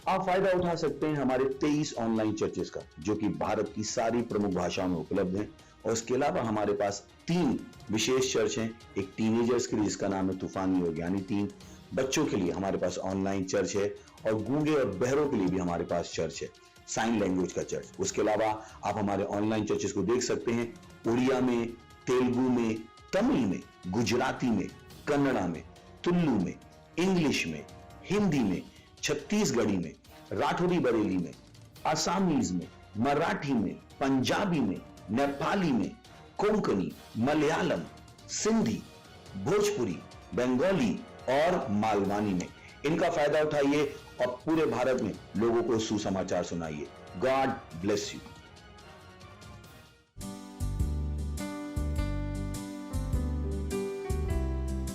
आप फायदा उठा सकते हैं हमारे 23 ऑनलाइन चर्चेस का, जो कि भारत की सारी प्रमुख भाषाओं में उपलब्ध हैं। और इसके अलावा हमारे पास 3 विशेष चर्च हैं। एक टीनेजर्स के लिए जिसका नाम है तूफानी योग यानी 3, बच्चों के लिए हमारे पास ऑनलाइन चर्च है, और गूंगे और बहरों के लिए भी हमारे पास चर्च है, साइन लैंग्वेज का चर्च। उसके अलावा आप हमारे ऑनलाइन चर्चेस को देख सकते हैं उड़िया में, तेलुगु में, तमिल में, गुजराती में, कन्नड़ा में, तुलु में, इंग्लिश में, हिंदी में, छत्तीसगढ़ी में, राठौरी बरेली में, आसामीज में, मराठी में, पंजाबी में, नेपाली में, कोंकणी, मलयालम, सिंधी, भोजपुरी, बंगाली और मालवानी में। इनका फायदा उठाइए और पूरे भारत में लोगों को सुसमाचार सुनाइए। God bless you.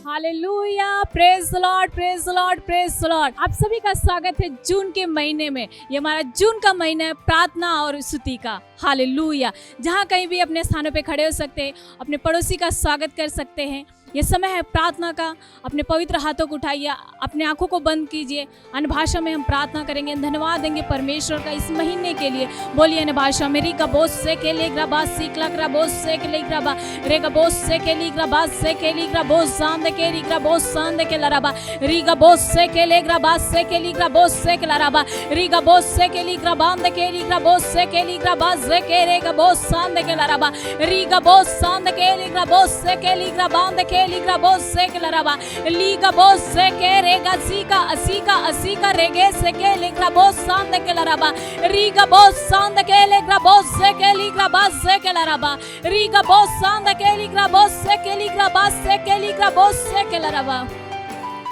Hallelujah, praise the Lord, praise the Lord, praise the Lord. आप सभी का स्वागत है जून के महीने में। ये हमारा जून का महीना है प्रार्थना और स्तुति का। हालेलुया। जहाँ कहीं भी अपने स्थानों पे खड़े हो सकते हैं, अपने पड़ोसी का स्वागत कर सकते हैं। ये समय है प्रार्थना का। अपने पवित्र हाथों को उठाइए, अपने आंखों को बंद कीजिए। अन्य भाषा में हम प्रार्थना करेंगे, धन्यवाद देंगे परमेश्वर का इस महीने के लिए। बोलिए अन्य भाषा में, री का बोस से के लिए ग्राबा सीखला ग्रा बोस से के लिए ग्राबा रे का बोस से के लिए ग्राबा से के लिए ग्रा बोस सांद के री ग्रा बोस सांद के लराबा री का बोस से के लिए ग्राबा से के लिए ग्रा बोस से के लराबा री का बोस से के लिए ग्राबांद के लिए ग्रा बोस से के लिए ग्राबा से के रे का बोस सांद के लराबा री का बोस सांद के लिए ग्रा बोस से के लिए ग्राबांद के लीगा बोस से के लराबा लीगा बोस से के रेगा सीका असीका असीका रेगे से के लीगा बोस सांद के लराबा रीगा बोस सांद के लीगा बोस से के लीगा बास से के लराबा रीगा बोस सांद के लीगा बोस से के लीगा बास से के लीगा बोस से के लराबा।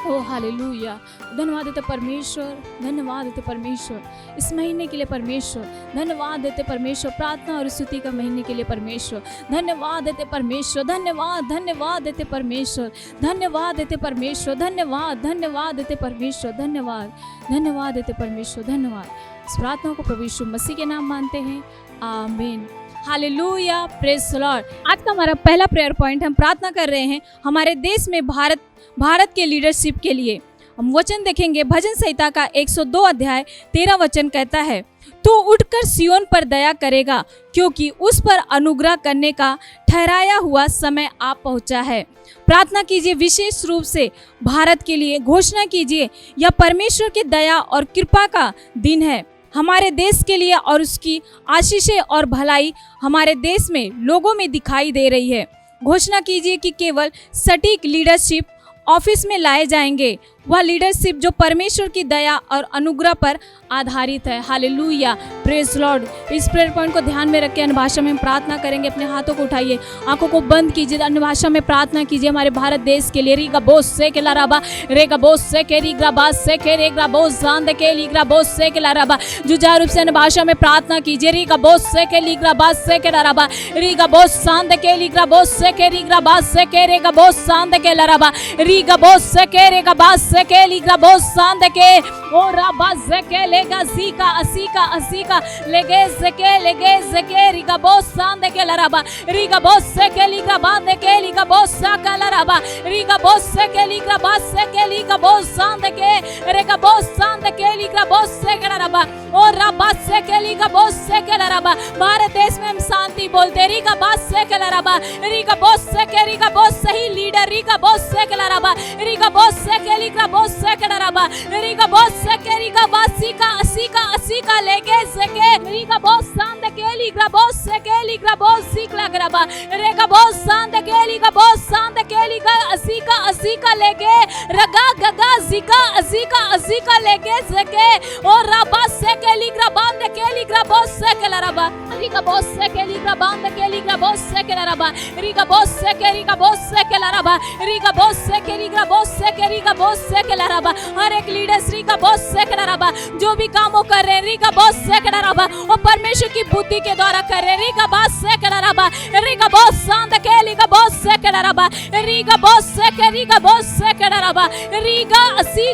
Oh hallelujah. धन्यवाद देते परमेश्वर, धन्यवाद देते परमेश्वर इस महीने के लिए परमेश्वर। धन्यवाद देते परमेश्वर प्रार्थना और स्तुति का महीने के लिए परमेश्वर। धन्यवाद देते परमेश्वर, धन्यवाद धन्यवाद देते परमेश्वर, धन्यवाद देते परमेश्वर, धन्यवाद धन्यवाद देते परमेश्वर, धन्यवाद धन्यवाद देते परमेश्वर, धन्यवाद। इस प्रार्थना को प्रभु यीशु मसीह के नाम मानते हैं, आमीन। Hallelujah, praise the lord. आज का हमारा पहला प्रेयर पॉइंट, हम प्रार्थना कर रहे हैं हमारे देश में भारत के लीडरशिप के लिए। हम वचन देखेंगे भजन संहिता का 102 अध्याय 13 वचन कहता है, तू उठकर सिय्योन पर दया करेगा क्योंकि उस पर अनुग्रह करने का ठहराया हुआ समय आ पहुंचा है। प्रार्थना कीजिए विशेष रूप से भारत के लिए। घोषणा कीजिए यह परमेश्वर की दया और कृपा का दिन है हमारे देश के लिए, और उसकी आशीषें और भलाई हमारे देश में लोगों में दिखाई दे रही है। घोषणा कीजिए कि केवल सटीक लीडरशिप ऑफिस में लाए जाएंगे, वह लीडरशिप जो परमेश्वर की दया और अनुग्रह पर आधारित है। Hallelujah, praise Lord. इस प्रेयर पॉइंट को ध्यान में रख के अन्य भाषा में हम प्रार्थना करेंगे। अपने हाथों को उठाइए, आंखों को बंद कीजिए, अन्य भाषा में प्रार्थना कीजिए हमारे भारत देश के लिए। री का बोस से के लाराबा रे का बोस से के री ग्रा बास से के रे ग्रा बोस जान के ली ग्रा बोस से के लाराबा। जुझारू रूप से अन्य भाषा में प्रार्थना कीजिए। री का बोस से के ली ग्रा बास से के लाराबा री का बोस सांद के ली ग्रा बोस से के री ग्रा बास से के रे का बोस सांद के लाराबा री का बोस से के रे का बास से के ली ग्रा बोस सांद के ओ राबा से के लेगा सीका असीका असीका लेगे से के री का बोस सांद के लाराबा री का बोस से के ली ग्रा बांध के ली का बोस सा का लाराबा री का बोस से के ली ग्रा बास से के ली का बोस सांद के रे का बोस सांद के ली ग्रा बोस से के लाराबा ओ राबा से के ली का बोस से के लाराबा। भारत देश में हम शांति बोलते री का बास से के लाराबा री का बोस से के री का बोस सही लीडर री का बोस से के लाराबा री का बोस से के ली का बोस से के लाराबा री का बोस से के री का बासी का असी का लेके से के री का बोस सांद के ली का बोस से के ली का बोस सीख लग रहा रे का बोस सांद के ली का बोस सांद के ली का असी का लेके रगा गगा जिका असी का लेके से के और राबा से के ली का बांध के ली का बोस से के लाराबा री का बोस से के ली का बांध के ली का बोस से के लाराबा री का बोस से के री का बोस से के लाराबा री का बोस से के री का बोस से के री का बोस से के लाराबा। हर एक लीडर री का बोस से के लाराबा जो भी काम वो कर रहे हैं री का बोस से के लाराबा वो परमेश्वर की बुद्धि के द्वारा कर रहे हैं। री का बोस से के लाराबा री का बोस सांद के ली का बोस से के लाराबा री का बोस से के री का बोस से के लाराबा री का असी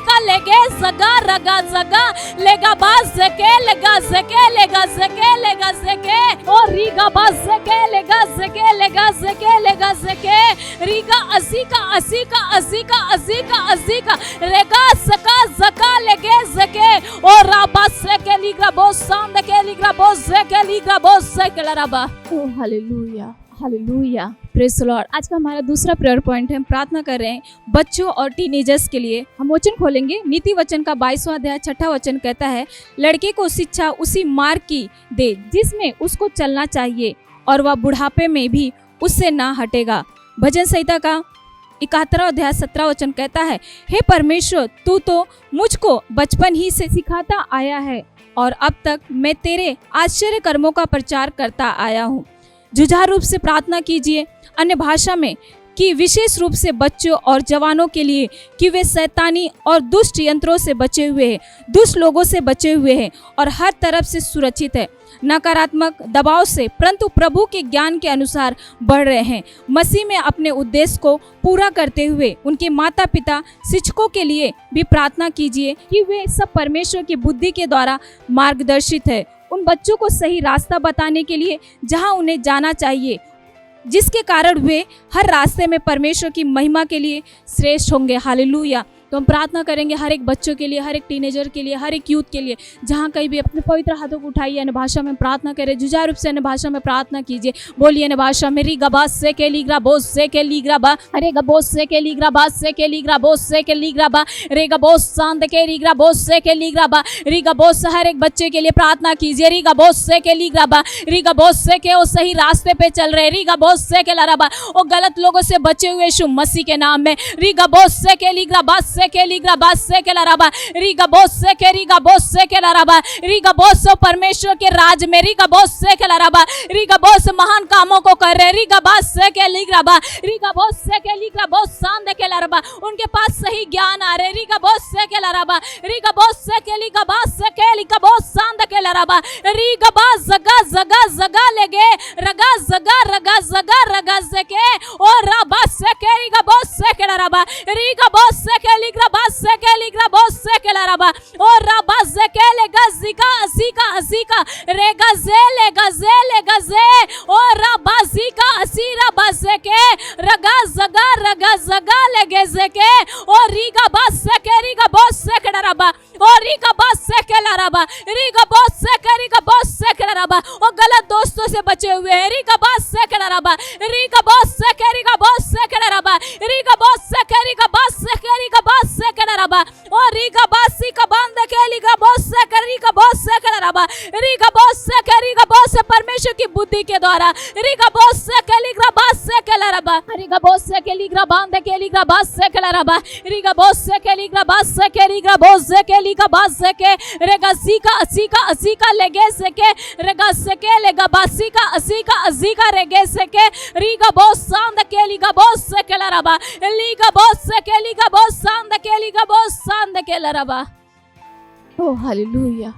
का लेगे जगा रगा जगा लेगा बास के लेगा जके लेगा जके लेगा के और रीगा बस के लेगा के लेगा के लेगा के रीगा 80 का 80 का 80 का 80 का 80 का रेगा सका जका लेगे जके और राबस के लीग्रा बोस सांद के लीग्रा बोस के लीग्रा बोस के लराबा। Oh hallelujah hallelujah praise the lord. आज का हमारा दूसरा प्रेयर पॉइंट है, हम प्रार्थना कर रहे हैं बच्चों और टीनेजर्स के लिए। हम वचन खोलेंगे, नीति वचन का 22वां अध्याय 6ठा वचन कहता है, लड़के को शिक्षा उसी मार्ग की दे जिसमें उसको चलना चाहिए और वह बुढ़ापे में भी उससे ना हटेगा। भजन संहिता का 71वां अध्याय 17 वचन कहता है, हे परमेश्वर तू तो मुझको बचपन ही से सिखाता आया है और अब तक मैं तेरे आश्चर्य कर्मों का प्रचार करता आया हूँ। जुझारू रूप से प्रार्थना कीजिए अन्य भाषा में कि विशेष रूप से बच्चों और जवानों के लिए कि वे शैतानी और दुष्ट यंत्रों से बचे हुए हैं, दुष्ट लोगों से बचे हुए हैं और हर तरफ से सुरक्षित है, नकारात्मक दबाव से परंतु प्रभु के ज्ञान के अनुसार बढ़ रहे हैं। मसीह में अपने उद्देश्य को पूरा करते हुए उनके माता पिता शिक्षकों के लिए भी प्रार्थना कीजिए कि वे सब परमेश्वर की बुद्धि के द्वारा मार्गदर्शित है, उन बच्चों को सही रास्ता बताने के लिए जहां उन्हें जाना चाहिए, जिसके कारण वे हर रास्ते में परमेश्वर की महिमा के लिए श्रेष्ठ होंगे। हालेलुया। तो हम प्रार्थना करेंगे हर एक बच्चों के लिए, हर एक टीनेजर के लिए, हर एक यूथ के लिए, जहाँ कहीं भी अपने पवित्र हाथों को उठाइए, अन्य भाषा में प्रार्थना करें, जुझारू रूप से अन्य भाषा में प्रार्थना कीजिए। बोलिए अन्य भाषा में, री गबास से के लीग्रा बोस से के लीग्रा बा, अरे गबोस से के लीग्रा बास से के लीग्रा बोस से के लीग्रा बा, रे गबोस शांत के लीग्रा बोस से के लीग्रा बा, री गबोस हर एक बच्चे के लिए प्रार्थना कीजिए। री गबोस से के लीग्रा बा, री गबोस से के वो सही रास्ते पे चल रहे, री गबोस से के लराबा वो गलत लोगों से बचे हुए यीशु मसीह के नाम में। री गबोस से के लीग्रा बास से के लीग्रा बास से के लराबा, रीगा बोस से के लराबा, रीगा बोस परमेश्वर के राज में, रीगा बोस से के लराबा, रीगा बोस महान कामों को कर रहे, रीगा बास से के लीग्राबा, रीगा बोस से के लीग्रा बोस सांद के लराबा, उनके पास सही ज्ञान आ रहे, रीगा बोस से के लराबा, रीगा बोस से के लीगा बास से के लीगा बोस सांद के लराबा, रीगा बास जगा जगा जगा लेगे, रगा जगा रगा जगा रगा से के और राबा से के रीगा बोस से के लराबा, रीगा बोस से के लीग्रा बास से के लीग्रा बोस से के लराबा और राबा से के लेगा जिका असी का रेगा जे लेगा जे और राबा जिका असी राबा से के रगा जगा लेगे से के और रीगा बास से के रीगा बोस से के लराबा और रीगा बास से के लराबा, रीगा बोस से के रीगा बोस से के लराबा और गलत दोस्तों से बचे हुए हैं, रीगा बास से के लराबा, रीगा बोस से के रीगा बोस से के लराबा, रीगा बोस से के रीगा बास से के रीगा बास से के लराबा और रीगा बासी का बांध के रीगा बोस से के रीगा बोस से के लराबा, रीगा बोस से के रीगा बोस से परमेश्वर की बुद्धि के द्वारा, रीगा बोस से के रीगा बास से के लराबा, रीगा बोस से के रीगा बांध के रीगा बास से के लराबा, रीगा बोस से के रीगा बास से के रीगा बोस से के लीगा बास से के रेगा अस्सी का लेगे से के रेगा से के लेगा बासी का अस्सी का रेगे से के रीगा बोस सांद के लीगा बोस से के लराबा, लीगा बोस से के लीगा बोस सांद के लीगा बोस सांद के लराबा। Oh hallelujah.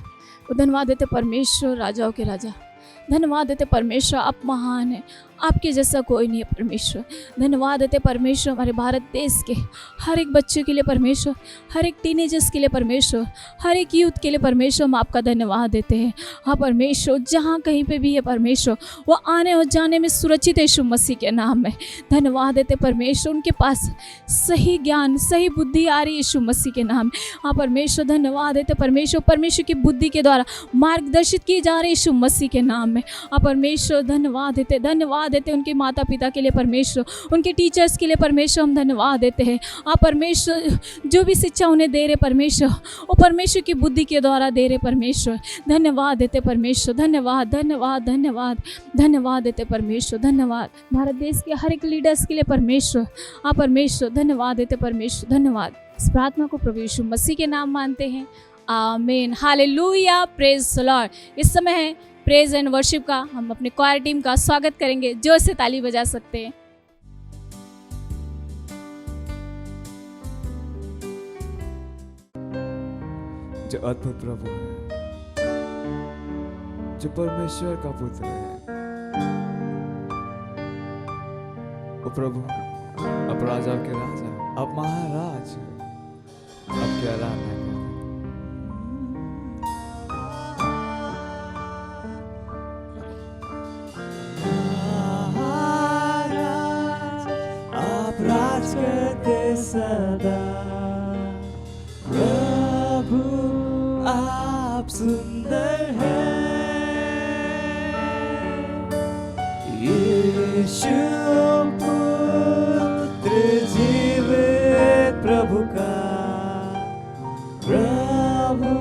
धन्यवाद देते परमेश्वर, राजाओं के राजा, धन्यवाद देते परमेश्वर, आप महान है, आपके जैसा कोई नहीं है परमेश्वर। धन्यवाद देते परमेश्वर हमारे भारत देश के हर एक बच्चे के लिए परमेश्वर, हर एक टीनेजर्स के लिए परमेश्वर, हर एक यूथ के लिए परमेश्वर, हम आपका धन्यवाद देते हैं। हाँ परमेश्वर, जहाँ कहीं पे भी है परमेश्वर, वो आने और जाने में सुरक्षित है यीशु मसीह के नाम में। धन्यवाद देते परमेश्वर, उनके पास सही ज्ञान सही बुद्धि आ रही है यीशु मसीह के नाम। हाँ परमेश्वर, धन्यवाद देते परमेश्वर, परमेश्वर की बुद्धि के द्वारा मार्गदर्शित किए जा रहे हैं यीशु मसीह के नाम में। हाँ परमेश्वर, धन्यवाद देते उनके माता पिता के लिए परमेश्वर, उनके टीचर्स के लिए परमेश्वर, हम धन्यवाद देते हैं। आप परमेश्वर जो भी शिक्षा उन्हें दे रहे परमेश्वर, वो परमेश्वर की बुद्धि के द्वारा दे रहे परमेश्वर। धन्यवाद देते परमेश्वर, धन्यवाद धन्यवाद धन्यवाद धन्यवाद देते परमेश्वर। धन्यवाद भारत देश के हर एक लीडर्स के लिए परमेश्वर, आप परमेश्वर धन्यवाद देते परमेश्वर। धन्यवाद। इस प्रार्थना को प्रभु यीशु मसीह के नाम मानते हैं, आमीन, हालेलुया, प्रेज द लॉर्ड। इस समय है प्रेज एंड वर्शिप का, हम अपने क्वायर टीम का स्वागत करेंगे, जोर से ताली बजा सकते हैं। जो अद्भुत प्रभु है, जो परमेश्वर का पुत्र है, वो प्रभु, अब राजा के राजा, अब महाराज, अब क्या आराधना करें। राज करते सदा। प्रभु आप सुंदर हैं, यीशु पुत्र जीवित प्रभु का। प्रभु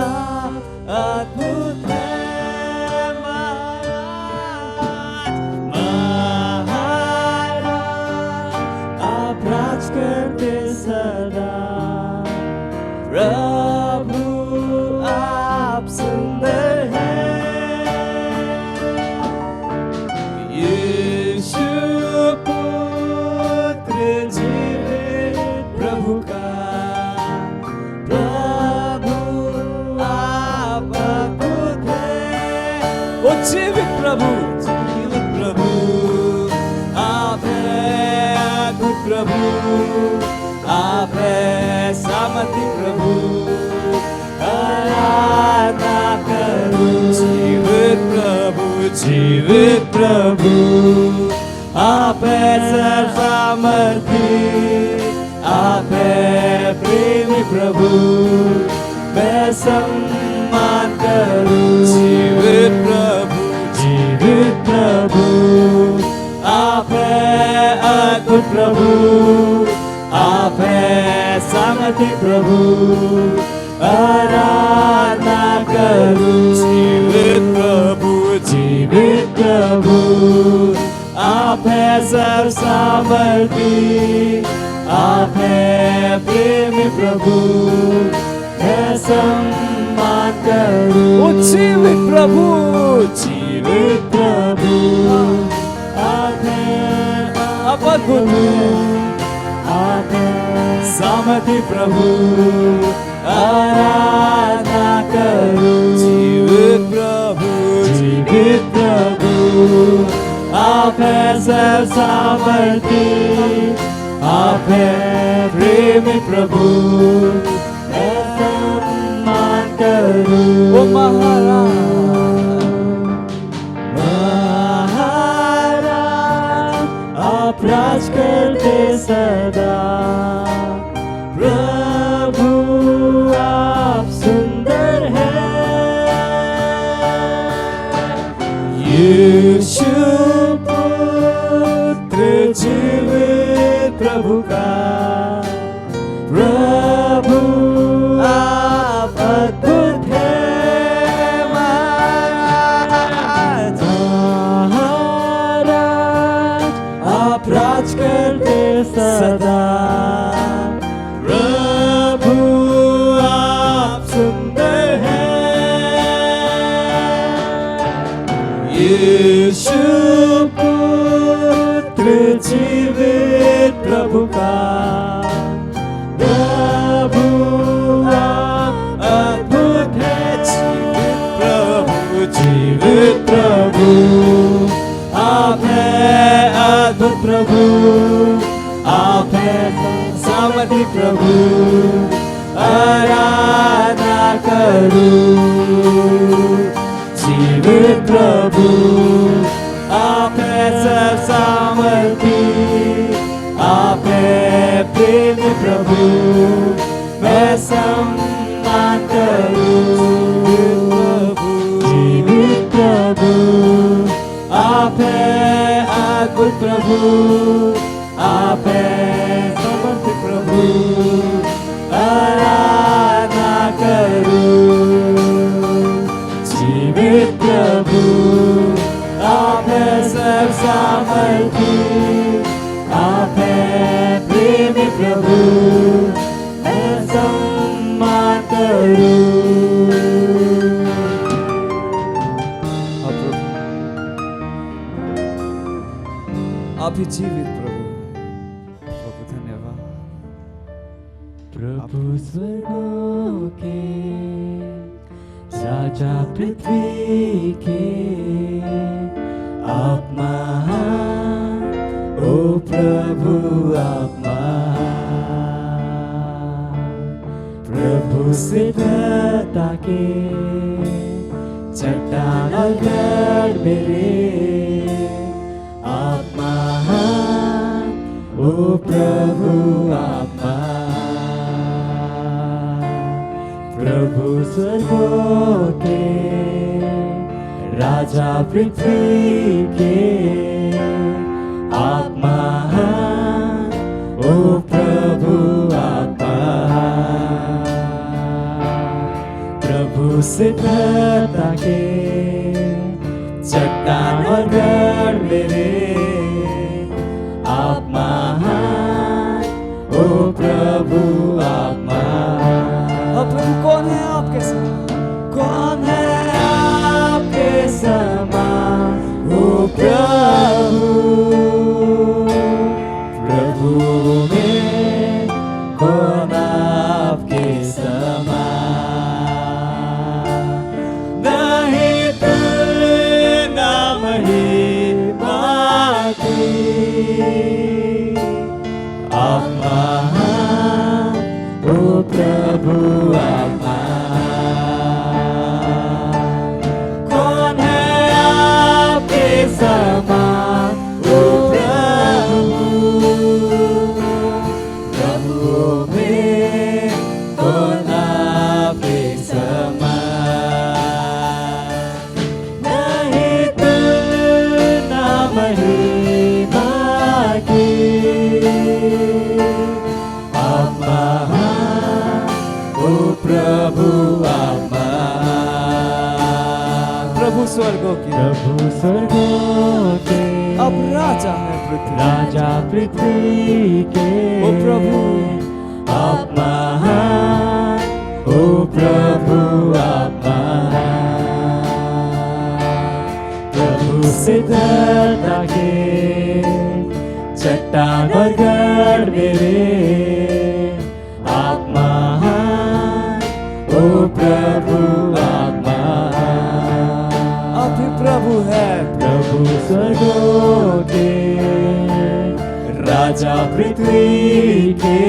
आप अद्भुत हैं, महाराज आप राज करते सदा। प्रभु आप सुंदर हैं, यीशु पुत्र जीवित प्रभु का। प्रभु आप अद्भुत हैं, ओ जीवित प्रभु आप हैं अद्भुत प्रभु, आप हैं सामर्थी प्रभु। आराधना करूं जीवित प्रभु, आप हैं सर्वसामर्थी, आप हैं प्रेमी प्रभु। मैं सम्मान करूं जीवित प्रभु, आप हैं अद्भुत प्रभु, आप हैं सामर्थी प्रभु। आराधना करूं जीवित प्रभु, आप हैं सर्वसामर्थी, आप हैं प्रेमी प्रभु। मैं सम्मान करूं जीवित प्रभु, आप हैं अद्भुत, आप हैं सामर्थी प्रभु। आराधना करूं जीवित प्रभु, आप हैं सर्वसामर्थी, आप हैं प्रेमी प्रभु। मैं सम्मान करूं ओ महाराज आप राज करते सदा। प्रभु आप सुंदर हैं, यीशु पुत्र जीवित प्रभु का। प्रभु आप अद्भुत हैं, महाराज आप राज करते सदा। प्रभु आप सुंदर हैं, यीशु पुत्र जीवित प्रभु का। प्रभु आप अद्भुत हैं, जीवित प्रभु, आप हैं अद्भुत प्रभु, आप हैं सामर्थी प्रभु। आराधना करूं जीवित प्रभु, आप हैं सर्वसामर्थी, आप हैं प्रेमी प्रभु। मैं सम्मान करूं जीवित प्रभु, आप हैं अद्भुत प्रभु, आप हैं सामर्थी प्रभु। आराधना करूं जीवित प्रभु, आप हैं सर्वसामर्थी, आप हैं प्रेमी प्रभु। मैं सम्मान करूं आप ही जीवित प्रभु। प्रभु धन्यवाद। प्रभु स्वर्गों के राजा पृथ्वी के, आप महान ओ प्रभु, आप महान। प्रभु सिद्धता के चट्टान और गढ़ मेरे, आप महान ओ ओ प्रभु आप महान, प्रभु स्वर्गों के राजा पृथ्वी के आप महान, ओ प्रभु आप महान, प्रभु सिद्धता के चट्टान और गढ़ मेरे आप महान, ओ प्रभु आप महान। और प्रभु कौन है आपके साथ? कौन है आपके समान, ओ प्रभु, प्रभु में कौन आपके समान, नहीं तुलना महिमा की, आप महान, ओ प्रभु आप महान। कौन है आपके समान, ओ प्रभु, प्रभु में कौन आपके समान, नहीं तुलना महिमा की, आप महान, ओ प्रभु आप महान। प्रभु स्वर्गों की प्रभु स्वर्गों के अब राजा है पृथ्वी, राजा पृथ्वी के, ओ प्रभु आप महान, ओ प्रभु आप महान, प्रभु सिद्धता के चट्टान और गढ़ मेरे आप महान, ओ प्रभु आप महान। आप ही प्रभु है, प्रभु स्वर्गों के राजा पृथ्वी के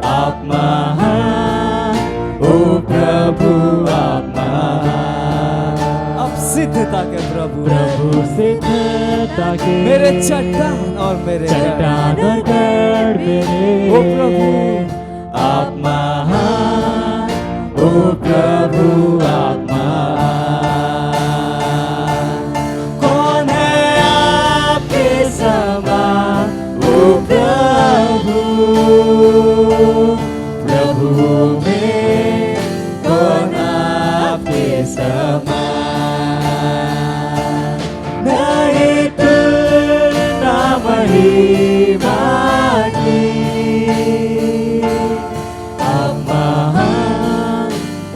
आप महान, ओ प्रभु आप महान। अब सिद्धता के प्रभु, प्रभु सिद्धता के मेरे चट्टान और मेरे चट्टान और गढ़ मेरे, ओ प्रभु आप महान, ओ प्रभु आप महान। कौन है आपके समान, ओ प्रभु, प्रभु में कौन आपके समान, नहीं तुलना महिमा की, आप महान,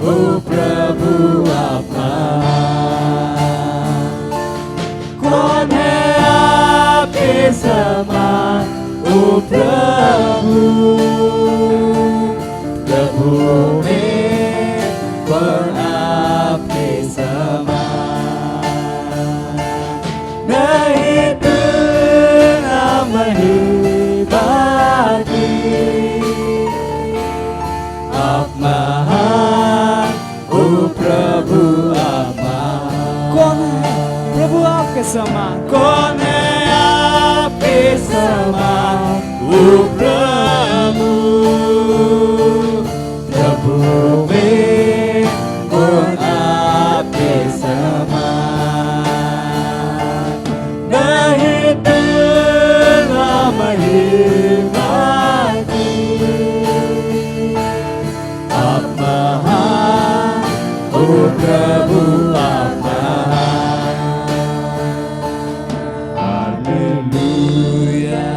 ओ प्रभु आप महान। कौन है आपके समान, ओ प्रभु, प्रभु में कौन आपके समान, नहीं तुलना महिमा की, आप महान, ओ प्रभु आप महान। कौन है प्रभु आपके समान? कौन है आपके समान, ओ प्रभु, प्रभु में कौन आपके समान, नहीं तुलना महिमा की, आप महान, ओ प्रभु आप महान। हालेलुया,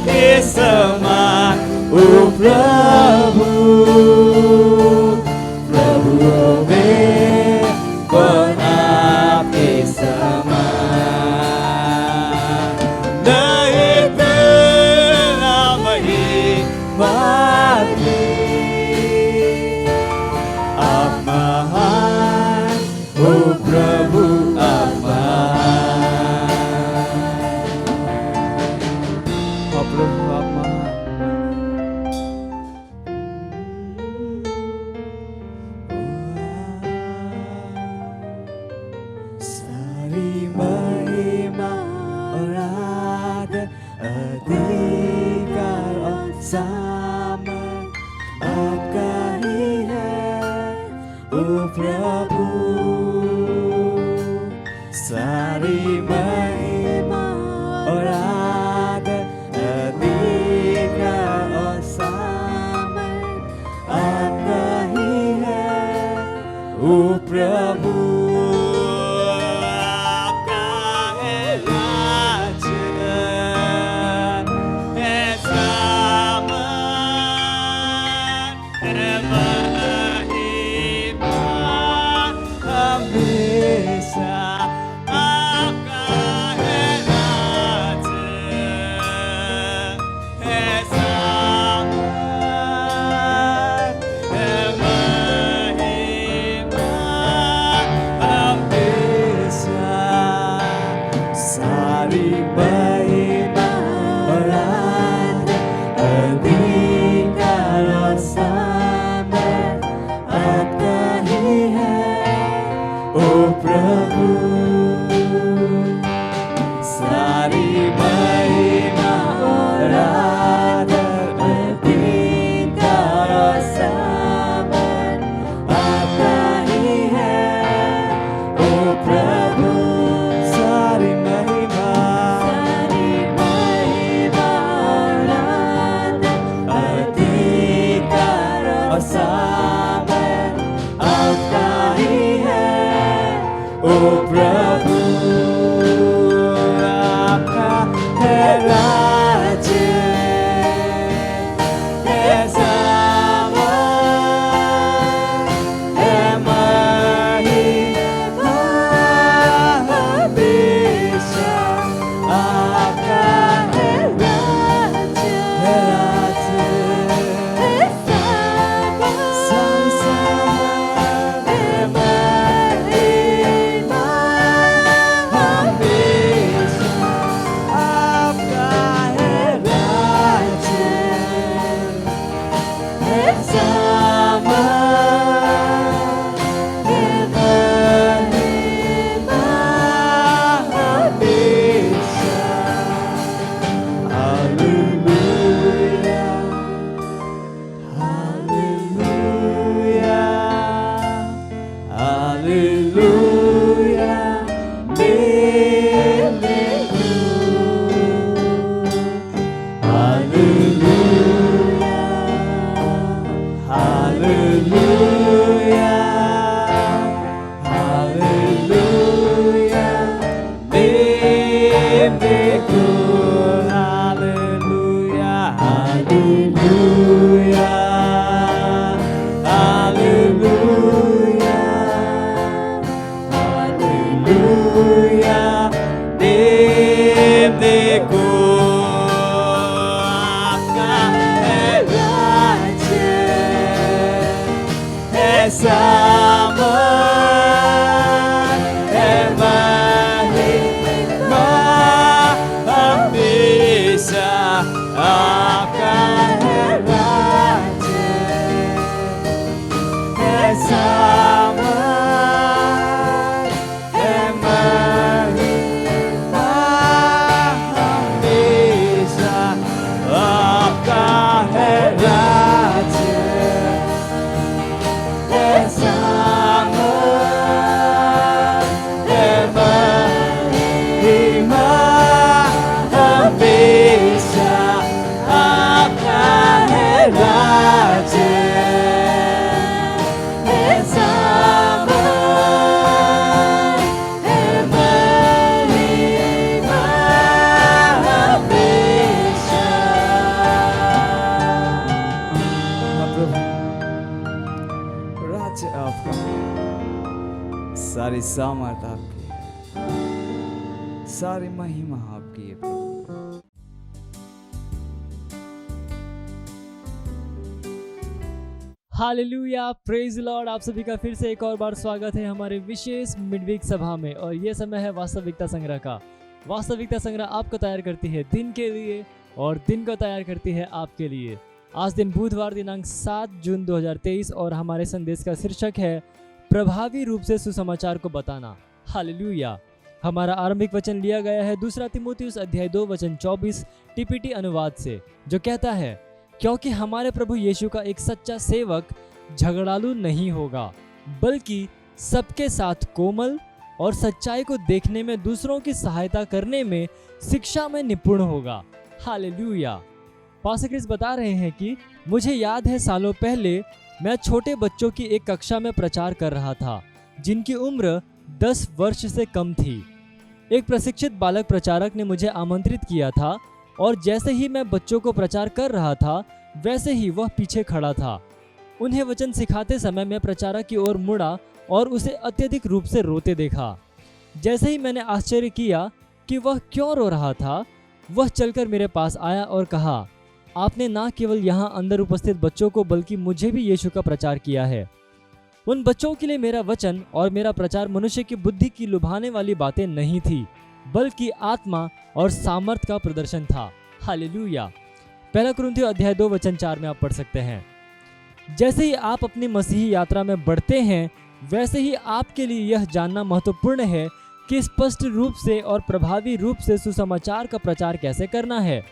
आपके समान ओ प्रभु प्रभुओं में कौन आपके समान नहीं तेरा महिमा की आप महान ओ प्रभु आप महान हाँ प्रभु आप महान सारी महिमा और आदर अधिकार और सामर्थ आपका ही है ओ प्रभु सारी महिमा और आदर अधिकार और सामर्थ आपका ही है ओ प्रभु आपका है राज्य है सामर्थ है महिमा हमेशा आपका है राज्य है सामर्थ है महिमा हमेशा सारी महिमा और आदर अधिकार और सामर्थ आपका ही है ओ प्रभु सारी महिमा और आदर अधिकार और सामर्थ आपका ही है ओ प्रभु सारी महिमा और आदर अधिकार और सामर्थ आपका ही है ओ प्रभु आपका है राज्य है सामर्थ है महिमा हमेशा आपका है राज्य है संसार है महिमा हमेशा आपका है राज्य है सामर्थ है महिमा हमेशा हालेलुया हालेलुया हालेलुया मेरे हालेलुया हालेलुया हालेलुया मेरे को हालेलुया हालेलुया हालेलुया हालेलुया देखो आपका है राज्य है सामर्थ है महिमा हमेशा आपका है राज्य है सामर्थ है महिमा हमेशा आपका है राज्य है सामर्थ सारी सामर्थ आपकी है, सारी महिमा आपकी है प्रभु। Hallelujah, praise Lord. आप सभी का फिर से एक और बार स्वागत है हमारे विशेष मिडवीक सभा में। और ये समय है वास्तविकता संग्रह का। वास्तविकता संग्रह आपको तैयार करती है दिन के लिए और दिन को तैयार करती है आपके लिए। आज दिन बुधवार दिनांक 7 जून 2023 और हमारे संदेश का शीर्षक है प्रभावी रूप से सुसमाचार को बताना। हालेलुया। हमारा आरंभिक वचन लिया गया है 2 तीमुथियुस अध्याय 2 वचन 24 टीपीटी अनुवाद से, जो कहता है, क्योंकि हमारे प्रभु यीशु का एक सच्चा सेवक झगड़ालू नहीं होगा, बल्कि सबके साथ कोमल और सच्चाई को देखने में, दूसरों की सहायता करने में, शिक्षा में निपुण होगा। हालेलुया। पास्टर क्रिस बता रहे हैं कि मुझे याद है सालों पहले मैं छोटे बच्चों की एक कक्षा में प्रचार कर रहा था जिनकी उम्र 10 वर्ष से कम थी। एक प्रशिक्षित बालक प्रचारक ने मुझे आमंत्रित किया था और जैसे ही मैं बच्चों को प्रचार कर रहा था वैसे ही वह पीछे खड़ा था। उन्हें वचन सिखाते समय मैं प्रचारक की ओर मुड़ा और उसे अत्यधिक रूप से रोते देखा। जैसे ही मैंने आश्चर्य किया कि वह क्यों रो रहा था, वह चलकर मेरे पास आया और कहा, आपने ना केवल यहाँ अंदर उपस्थित बच्चों को बल्कि मुझे भी यीशु का प्रचार किया है। उन बच्चों के लिए मेरा वचन और मेरा प्रचार मनुष्य की बुद्धि की लुभाने वाली बातें नहीं थी, बल्कि आत्मा और सामर्थ का प्रदर्शन था। हालेलुया। 1 कुरिन्थियों अध्याय 2 वचन 4 में आप पढ़ सकते हैं, जैसे ही आप अपनी मसीही यात्रा में बढ़ते हैं वैसे ही आपके लिए यह जानना महत्वपूर्ण है कि स्पष्ट रूप से और प्रभावी रूप से सुसमाचार का प्रचार कैसे करना है।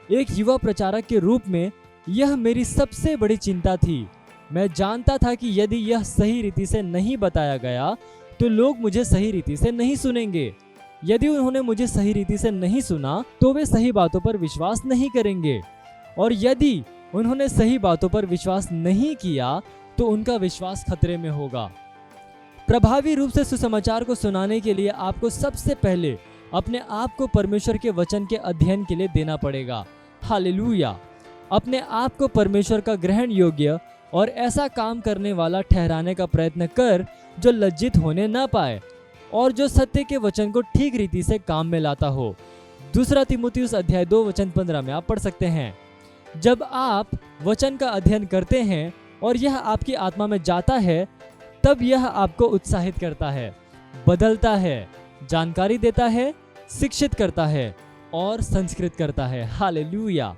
एक युवा प्रचारक के रूप में यह मेरी सबसे बड़ी चिंता थी। मैं जानता था कि यदि यह सही रीति से नहीं बताया गया तो लोग मुझे सही रीति से नहीं सुनेंगे। यदि उन्होंने मुझे सही रीति से नहीं सुना तो वे सही बातों पर विश्वास नहीं करेंगे, और यदि उन्होंने सही बातों पर विश्वास नहीं किया तो उनका विश्वास खतरे में होगा। प्रभावी रूप से सुसमाचार को सुनाने के लिए आपको सबसे पहले अपने आप को परमेश्वर के वचन के अध्ययन के लिए देना पड़ेगा। हालेलुया। अपने आप को परमेश्वर का ग्रहण योग्य और ऐसा काम करने वाला ठहराने का प्रयत्न कर जो लज्जित होने न पाए और जो सत्य के वचन को ठीक रीति से काम में लाता हो। 2 तीमुथियुस अध्याय 2 वचन 15 में आप पढ़ सकते हैं, जब आप वचन का अध्ययन करते हैं और यह आपकी आत्मा में जाता है तब यह आपको उत्साहित करता है, बदलता है, जानकारी देता है, शिक्षित करता है और संस्कृत करता है। हालेलुया।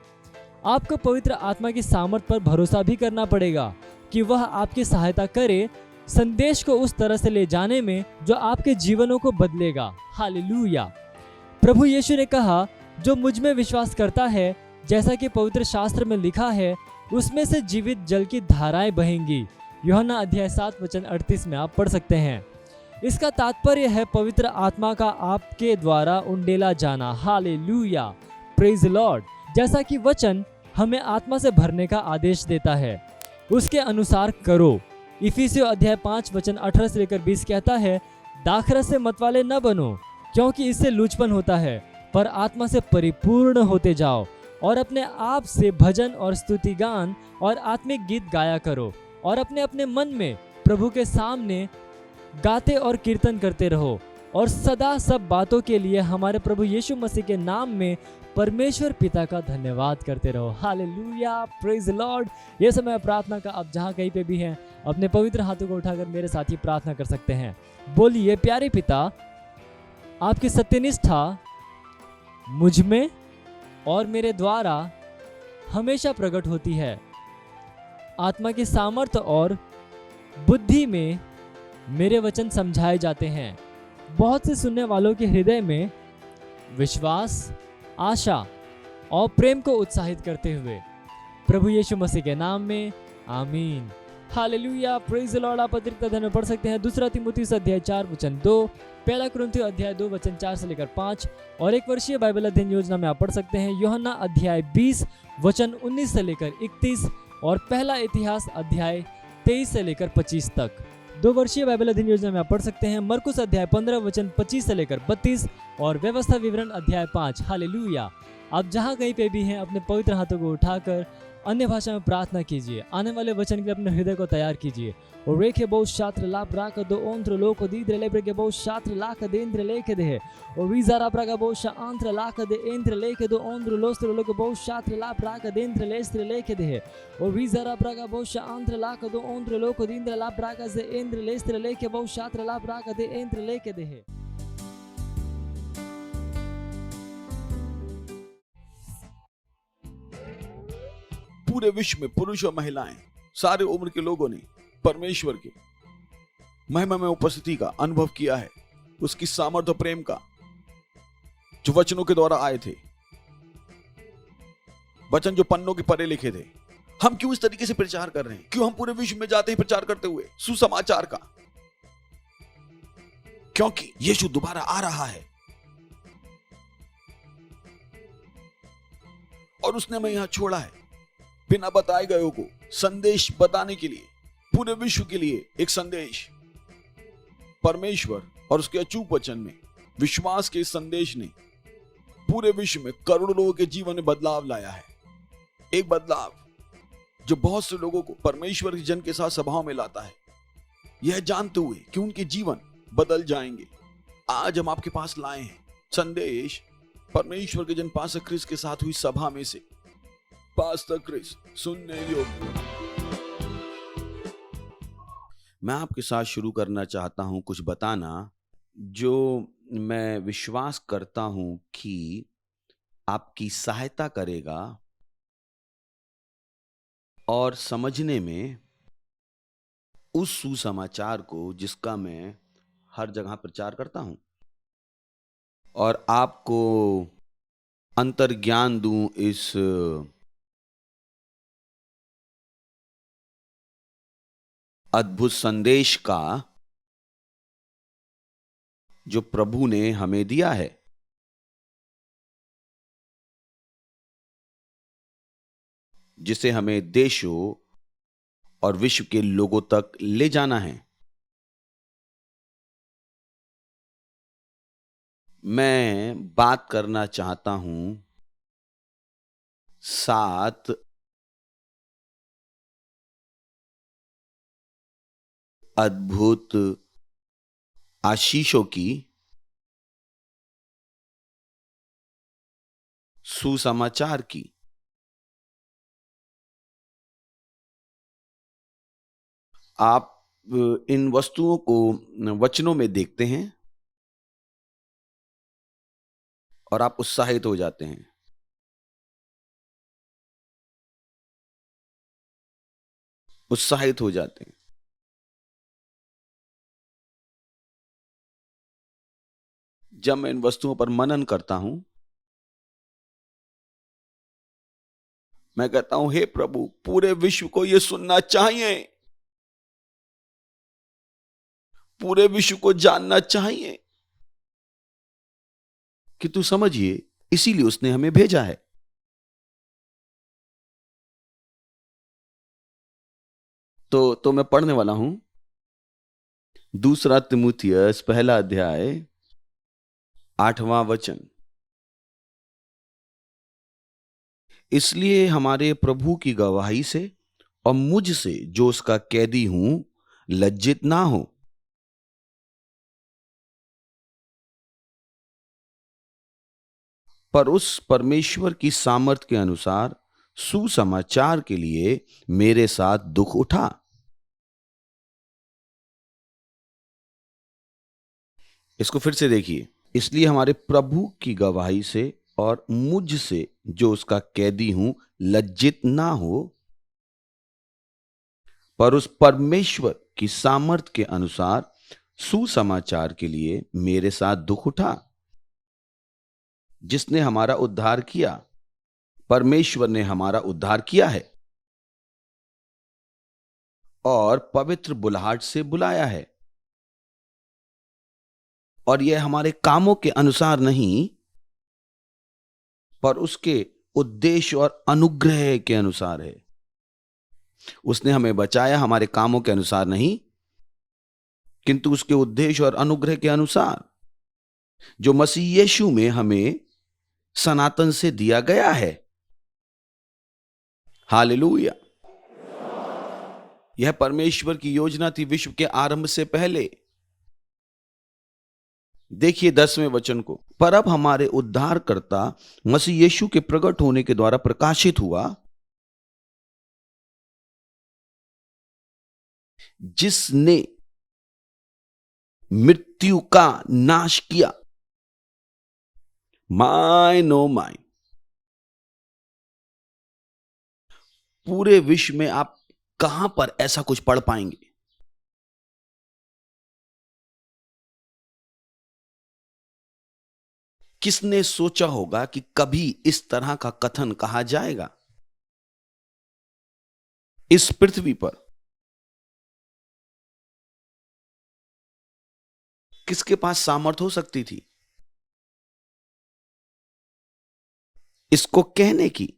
आपको पवित्र आत्मा की सामर्थ पर भरोसा भी करना पड़ेगा कि वह आपकी सहायता करे संदेश को उस तरह से ले जाने में जो आपके जीवनों को बदलेगा। हालेलुया। प्रभु यीशु ने कहा, जो मुझ में विश्वास करता है, जैसा कि पवित्र शास्त्र में लिखा है, उसमें से जीवित जल की धाराएं बहेंगी। यूहन्ना अध्याय 7 वचन 38 में आप पढ़ सकते हैं। इसका तात्पर्य है पवित्र आत्मा का आपके द्वारा उंडेला जाना। Hallelujah, praise Lord. जैसा कि वचन हमें आत्मा से भरने का आदेश देता है, उसके अनुसार करो। इफिसियों अध्याय 5 वचन 18 से लेकर 20 कहता है, दाखरस से मतवाले न बनो, क्योंकि इससे लूचपन होता है, पर आत्मा से परिपूर्ण होते जाओ और अपने आप से भजन और स्तुति गान और आत्मिक गीत गाया करो और अपने अपने मन में प्रभु के सामने गाते और कीर्तन करते रहो और सदा सब बातों के लिए हमारे प्रभु यीशु मसीह के नाम में परमेश्वर पिता का धन्यवाद करते रहो। Hallelujah, praise Lord. ये समय प्रार्थना का आप जहाँ कहीं पे भी हैं अपने पवित्र हाथों को उठाकर मेरे साथ ही प्रार्थना कर सकते हैं। बोलिए, प्यारे पिता, आपकी सत्यनिष्ठा मुझ में और मेरे द्वारा हमेशा प्रकट होती है। आत्मा की सामर्थ्य और बुद्धि में मेरे वचन समझाए जाते हैं। बहुत से सुनने वालों के हृदय में विश्वास, आशा और प्रेम को उत्साहित करते हुए प्रभु यीशु मसीह के नाम में, आमीन। Hallelujah, praise the Lord. आप अतिरिक्त अध्ययन पढ़ सकते हैं 2 तीमुथियुस अध्याय 4 वचन 2, 1 कुरिन्थियों अध्याय 2 वचन 4 से लेकर 5 और एक वर्षीय बाइबल अध्ययन योजना में आप पढ़ सकते हैं यूहन्ना अध्याय 20 वचन 19 से लेकर 31 और पहला इतिहास अध्याय 23 से लेकर 25 तक। 2 वर्षीय बाइबल अध्ययन योजना में आप पढ़ सकते हैं मरकुस अध्याय 15 वचन 25 से लेकर 32 और व्यवस्था विवरण अध्याय 5। हालेलुया। आप जहाँ कहीं पे भी हैं अपने पवित्र हाथों को उठाकर अन्य भाषा में प्रार्थना कीजिए, आने वाले वचन के लिए अपने हृदय को तैयार कीजिए। और रेखे बहुत शात्र लाभ राक दो ओंत्र लोक दीद्र लेब्रे के बहुत शात्र लाख देंद्र लेके दे और वीजारा प्रगा बहुत शांत्र लाख दे एंद्र लेके दो ओंद्र लोस्त्र लोक बहुत शात्र लाभ राक देंद्र लेस्त्र लेके दे और वीजारा प्रगा बहुत शांत्र लाख दो ओंद्र लोक दींद्र लाभ राक से एंद्र लेस्त्र लेके बहुत शात्र लाभ राक दे एंद्र लेके दे। पूरे विश्व में पुरुष और महिलाएं, सारे उम्र के लोगों ने परमेश्वर के महिमा में उपस्थिति का अनुभव किया है, उसकी सामर्थ्य और प्रेम का, जो वचनों के द्वारा आए थे, वचन जो पन्नों के परे लिखे थे। हम क्यों इस तरीके से प्रचार कर रहे हैं? क्यों हम पूरे विश्व में जाते हैं प्रचार करते हुए सुसमाचार का? क्योंकि यीशु दोबारा आ रहा है और उसने हमें यहां छोड़ा है बिना बताए गए को संदेश बताने के लिए, पूरे विश्व के लिए एक संदेश। परमेश्वर और उसके अचूक वचन में विश्वास के इस संदेश ने पूरे विश्व में करोड़ों लोगों के जीवन में बदलाव लाया है। एक बदलाव जो बहुत से लोगों को परमेश्वर के जन के साथ सभाओं में लाता है, यह जानते हुए कि उनके जीवन बदल जाएंगे। आज हम आपके पास लाए हैं संदेश परमेश्वर के जन पास्टर क्रिस के साथ हुई सभा में से। पास्टर क्रिस सुनने योग्य। मैं आपके साथ शुरू करना चाहता हूं कुछ बताना जो मैं विश्वास करता हूं कि आपकी सहायता करेगा और समझने में उस सुसमाचार को जिसका मैं हर जगह प्रचार करता हूं, और आपको अंतर्ज्ञान दूं इस अद्भुत संदेश का जो प्रभु ने हमें दिया है। जिसे हमें देशों और विश्व के लोगों तक ले जाना है। मैं बात करना चाहता हूं 7 अद्भुत आशीषों की, सुसमाचार की। आप इन वस्तुओं को वचनों में देखते हैं और आप उत्साहित हो जाते हैं। उत्साहित हो जाते हैं। जब मैं इन वस्तुओं पर मनन करता हूं, मैं कहता हूं हे प्रभु, पूरे विश्व को यह सुनना चाहिए, पूरे विश्व को जानना चाहिए कि तू समझिए, इसीलिए उसने हमें भेजा है। तो मैं पढ़ने वाला हूं 2 तिमुथियुस 1 अध्याय 8वां वचन। इसलिए हमारे प्रभु की गवाही से और मुझसे जो उसका कैदी हूं, लज्जित ना हो, पर उस परमेश्वर की सामर्थ के अनुसार सुसमाचार के लिए मेरे साथ दुख उठा। इसको फिर से देखिए। इसलिए हमारे प्रभु की गवाही से और मुझसे जो उसका कैदी हूं, लज्जित ना हो, पर उस परमेश्वर की सामर्थ के अनुसार सुसमाचार के लिए मेरे साथ दुख उठा, जिसने हमारा उद्धार किया। परमेश्वर ने हमारा उद्धार किया है और पवित्र बुलाहट से बुलाया है, और यह हमारे कामों के अनुसार नहीं, पर उसके उद्देश्य और अनुग्रह के अनुसार है। उसने हमें बचाया हमारे कामों के अनुसार नहीं, किंतु उसके उद्देश्य और अनुग्रह के अनुसार, जो मसीह यीशु में हमें सनातन से दिया गया है। हालेलुया। यह परमेश्वर की योजना थी विश्व के आरंभ से पहले। देखिए 10वें वचन को, पर अब हमारे उद्धारकर्ता मसीह यीशु के प्रकट होने के द्वारा प्रकाशित हुआ, जिसने मृत्यु का नाश किया। माय नो माय, पूरे विश्व में आप कहां पर ऐसा कुछ पढ़ पाएंगे? किसने सोचा होगा कि कभी इस तरह का कथन कहा जाएगा इस पृथ्वी पर? किसके पास सामर्थ हो सकती थी इसको कहने की?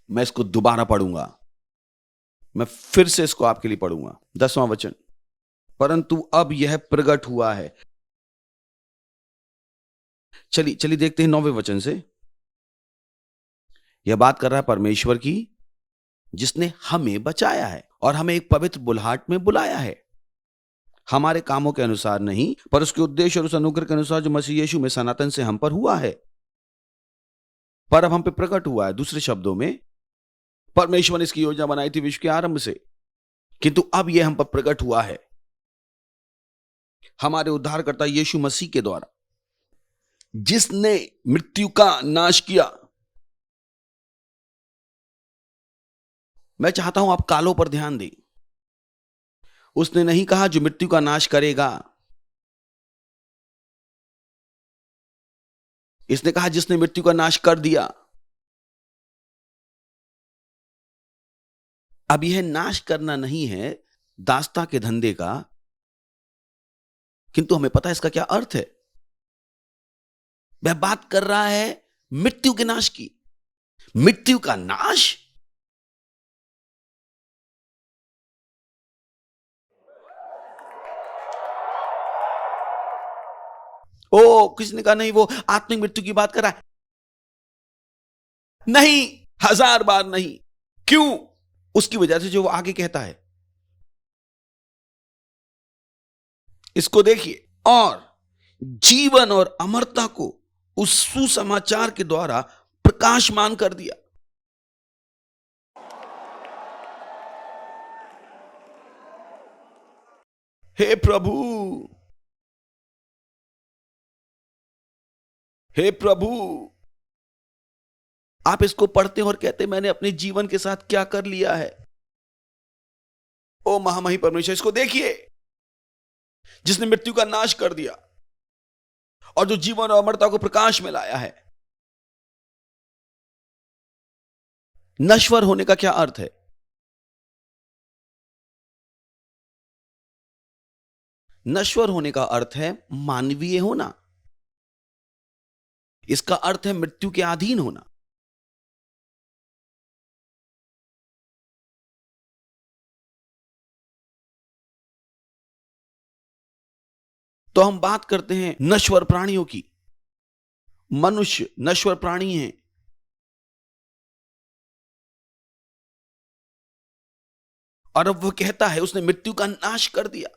मैं इसको दोबारा पढ़ूंगा, मैं फिर से इसको आपके लिए पढ़ूंगा। 10वां वचन, परंतु अब यह प्रकट हुआ है। चलिए देखते हैं 9वें वचन से। यह बात कर रहा है परमेश्वर की, जिसने हमें बचाया है और हमें एक पवित्र बुलाहट में बुलाया है, हमारे कामों के अनुसार नहीं, पर उसके उद्देश्य और उस अनुग्रह के अनुसार जो मसीह यीशु में सनातन से हम पर हुआ है। पर अब हम पे प्रकट हुआ है। दूसरे शब्दों में, परमेश्वर ने इसकी योजना बनाई थी विश्व के आरंभ से, किंतु अब यह हम पर प्रकट हुआ है हमारे उद्धारकर्ता यीशु मसीह के द्वारा, जिसने मृत्यु का नाश किया। मैं चाहता हूं आप कालों पर ध्यान दें। उसने नहीं कहा जो मृत्यु का नाश करेगा, इसने कहा जिसने मृत्यु का नाश कर दिया। अब यह नाश करना नहीं है दासता के धंधे का, किंतु हमें पता है इसका क्या अर्थ है। वह बात कर रहा है मृत्यु के नाश की। मृत्यु का नाश, ओ किसने कहा नहीं वो आत्मिक मृत्यु की बात कर रहा है? नहीं, 1000 बार नहीं। क्यों? उसकी वजह से जो वो आगे कहता है, इसको देखिए, और जीवन और अमरता को उस सुसमाचार के द्वारा प्रकाशमान कर दिया। हे प्रभु, हे प्रभु। आप इसको पढ़ते और कहते मैंने अपने जीवन के साथ क्या कर लिया है। ओ महामही परमेश्वर, इसको देखिए, जिसने मृत्यु का नाश कर दिया और जो जीवन और अमरता को प्रकाश में लाया है। नश्वर होने का क्या अर्थ है? नश्वर होने का अर्थ है मानवीय होना। इसका अर्थ है मृत्यु के अधीन होना। तो हम बात करते हैं नश्वर प्राणियों की। मनुष्य नश्वर प्राणी है। और अब वह कहता है उसने मृत्यु का नाश कर दिया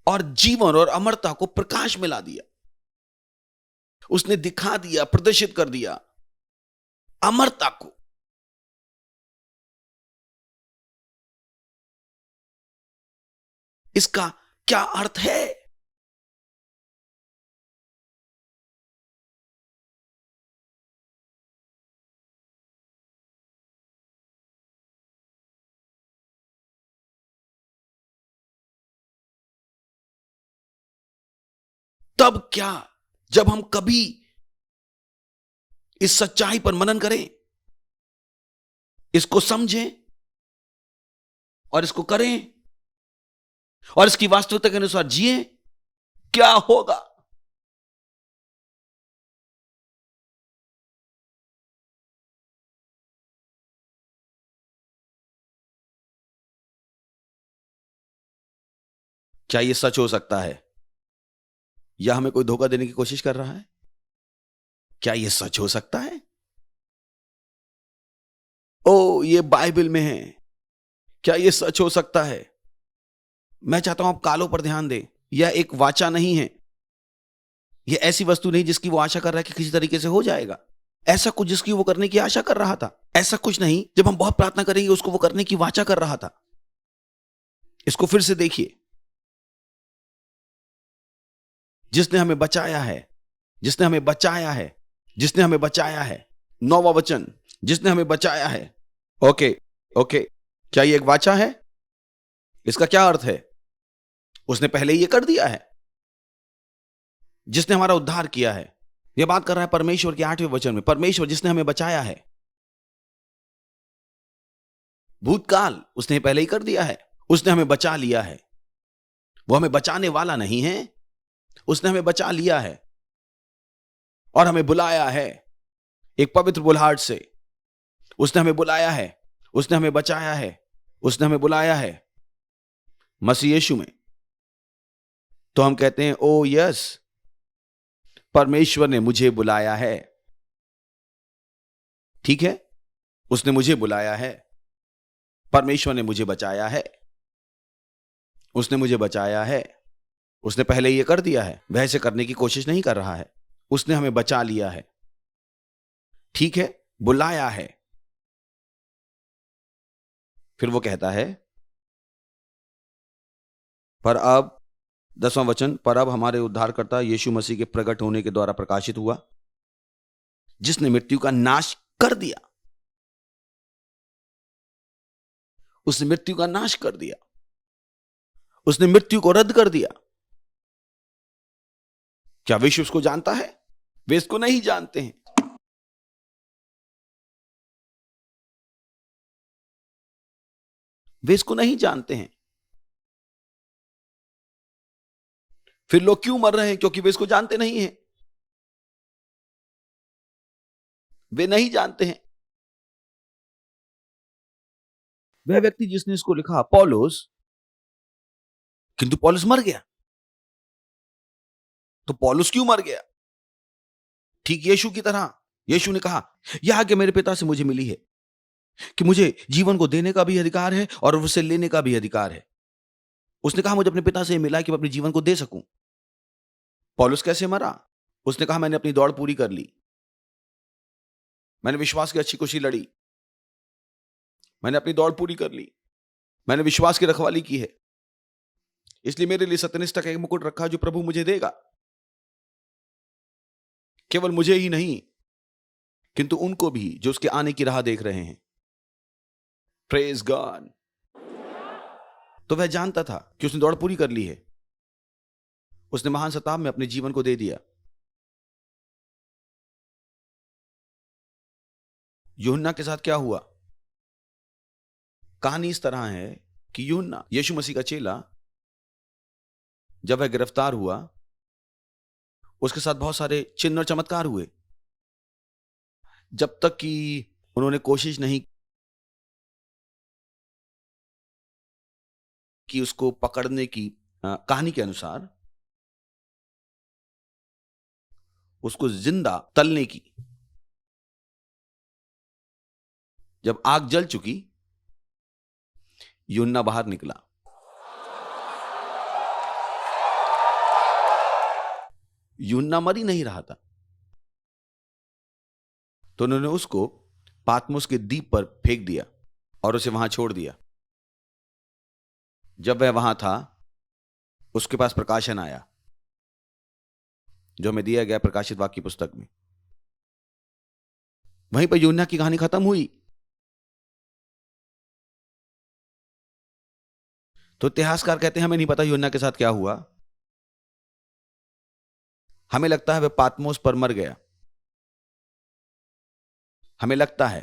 और जीवन और अमरता को प्रकाश में ला दिया। उसने दिखा दिया, प्रदर्शित कर दिया अमरता को। इसका क्या अर्थ है? तब क्या, जब हम कभी इस सच्चाई पर मनन करें, इसको समझें और इसको करें और इसकी वास्तविकता के अनुसार जिए, क्या होगा? क्या यह सच हो सकता है या हमें कोई धोखा देने की कोशिश कर रहा है? क्या यह सच हो सकता है? ओ, ये बाइबल में है। क्या यह सच हो सकता है? मैं चाहता हूं आप कालों पर ध्यान दें। यह एक वाचा नहीं है। यह ऐसी वस्तु नहीं जिसकी वो आशा कर रहा है कि किसी तरीके से हो जाएगा। ऐसा कुछ जिसकी वो करने की आशा कर रहा था। ऐसा कुछ नहीं जब हम बहुत प्रार्थना करेंगे उसको वो करने की वाचा कर रहा था। इसको फिर से देखिए। जिसने हमें बचाया है, जिसने हमें बचाया है, जिसने हमें बचाया है। 9वां वचन, जिसने हमें बचाया है। ओके ओके, क्या ये एक वाचा है? इसका क्या अर्थ है? उसने पहले ही ये कर दिया है। जिसने हमारा उद्धार किया है। यह बात कर रहा है परमेश्वर के 8वें वचन में। परमेश्वर जिसने हमें बचाया है। भूतकाल उसने पहले ही कर दिया है। उसने हमें बचा लिया है। वो हमें बचाने वाला नहीं है, उसने हमें बचा लिया है और हमें बुलाया है एक पवित्र बुलाहट से। उसने हमें बुलाया है, उसने हमें बचाया है, उसने हमें बुलाया है मसीह यीशु में। तो हम कहते हैं ओ यस, परमेश्वर ने मुझे बुलाया है। ठीक है, उसने मुझे बुलाया है। परमेश्वर ने मुझे बचाया है। उसने मुझे बचाया है। उसने पहले ये कर दिया है, वह ऐसे करने की कोशिश नहीं कर रहा है। उसने हमें बचा लिया है। ठीक है, बुलाया है। फिर वो कहता है पर अब 10वां वचन, पर अब हमारे उद्धारकर्ता यीशु मसीह के प्रकट होने के द्वारा प्रकाशित हुआ, जिसने मृत्यु का नाश कर दिया। उसने मृत्यु का नाश कर दिया। उसने मृत्यु को रद्द कर दिया। क्या विश्व उसको जानता है? वे इसको नहीं जानते हैं। वे इसको नहीं जानते हैं। फिर लोग क्यों मर रहे हैं? क्योंकि वे इसको जानते नहीं हैं। वे नहीं जानते हैं। वह व्यक्ति जिसने इसको लिखा पौलुस, किंतु पौलुस मर गया। तो पौलुस क्यों मर गया? ठीक यीशु की तरह। यीशु ने कहा यह आज्ञा मेरे पिता से मुझे मिली है कि मुझे जीवन को देने का भी अधिकार है और उसे लेने का भी अधिकार है। उसने कहा मुझे अपने पिता से मिला कि मैं अपने जीवन को दे सकूं। पौलुस कैसे मरा? उसने कहा मैंने अपनी दौड़ पूरी कर ली। मैंने विश्वास की अच्छी खुशी लड़ी। मैंने अपनी दौड़ पूरी कर ली। मैंने विश्वास की रखवाली की है। इसलिए मेरे लिए सत्यनिष्ठा का एक मुकुट रखा जो प्रभु मुझे देगा। केवल मुझे ही नहीं किंतु उनको भी जो उसके आने की राह देख रहे हैं। Praise God. तो वह जानता था कि उसने दौड़ पूरी कर ली है। उसने महान सताव में अपने जीवन को दे दिया। यूहन्ना के साथ क्या हुआ? कहानी इस तरह है कि यूहन्ना यीशु मसीह का चेला, जब वह गिरफ्तार हुआ उसके साथ बहुत सारे चिन्ह और चमत्कार हुए, जब तक कि उन्होंने कोशिश नहीं की उसको पकड़ने की। कहानी के अनुसार उसको जिंदा तलने की। जब आग जल चुकी, यूहन्ना बाहर निकला। यूहन्ना मर ही नहीं रहा था। तो उन्होंने उसको पातमुस के द्वीप पर फेंक दिया और उसे वहां छोड़ दिया। जब वह वहां था उसके पास प्रकाशन आया जो हमें दिया गया प्रकाशित वाक्य पुस्तक में। वहीं पर यूहन्ना की कहानी खत्म हुई। तो इतिहासकार कहते हैं हमें नहीं पता यूहन्ना के साथ क्या हुआ। हमें लगता है वह पातमोस पर मर गया। हमें लगता है।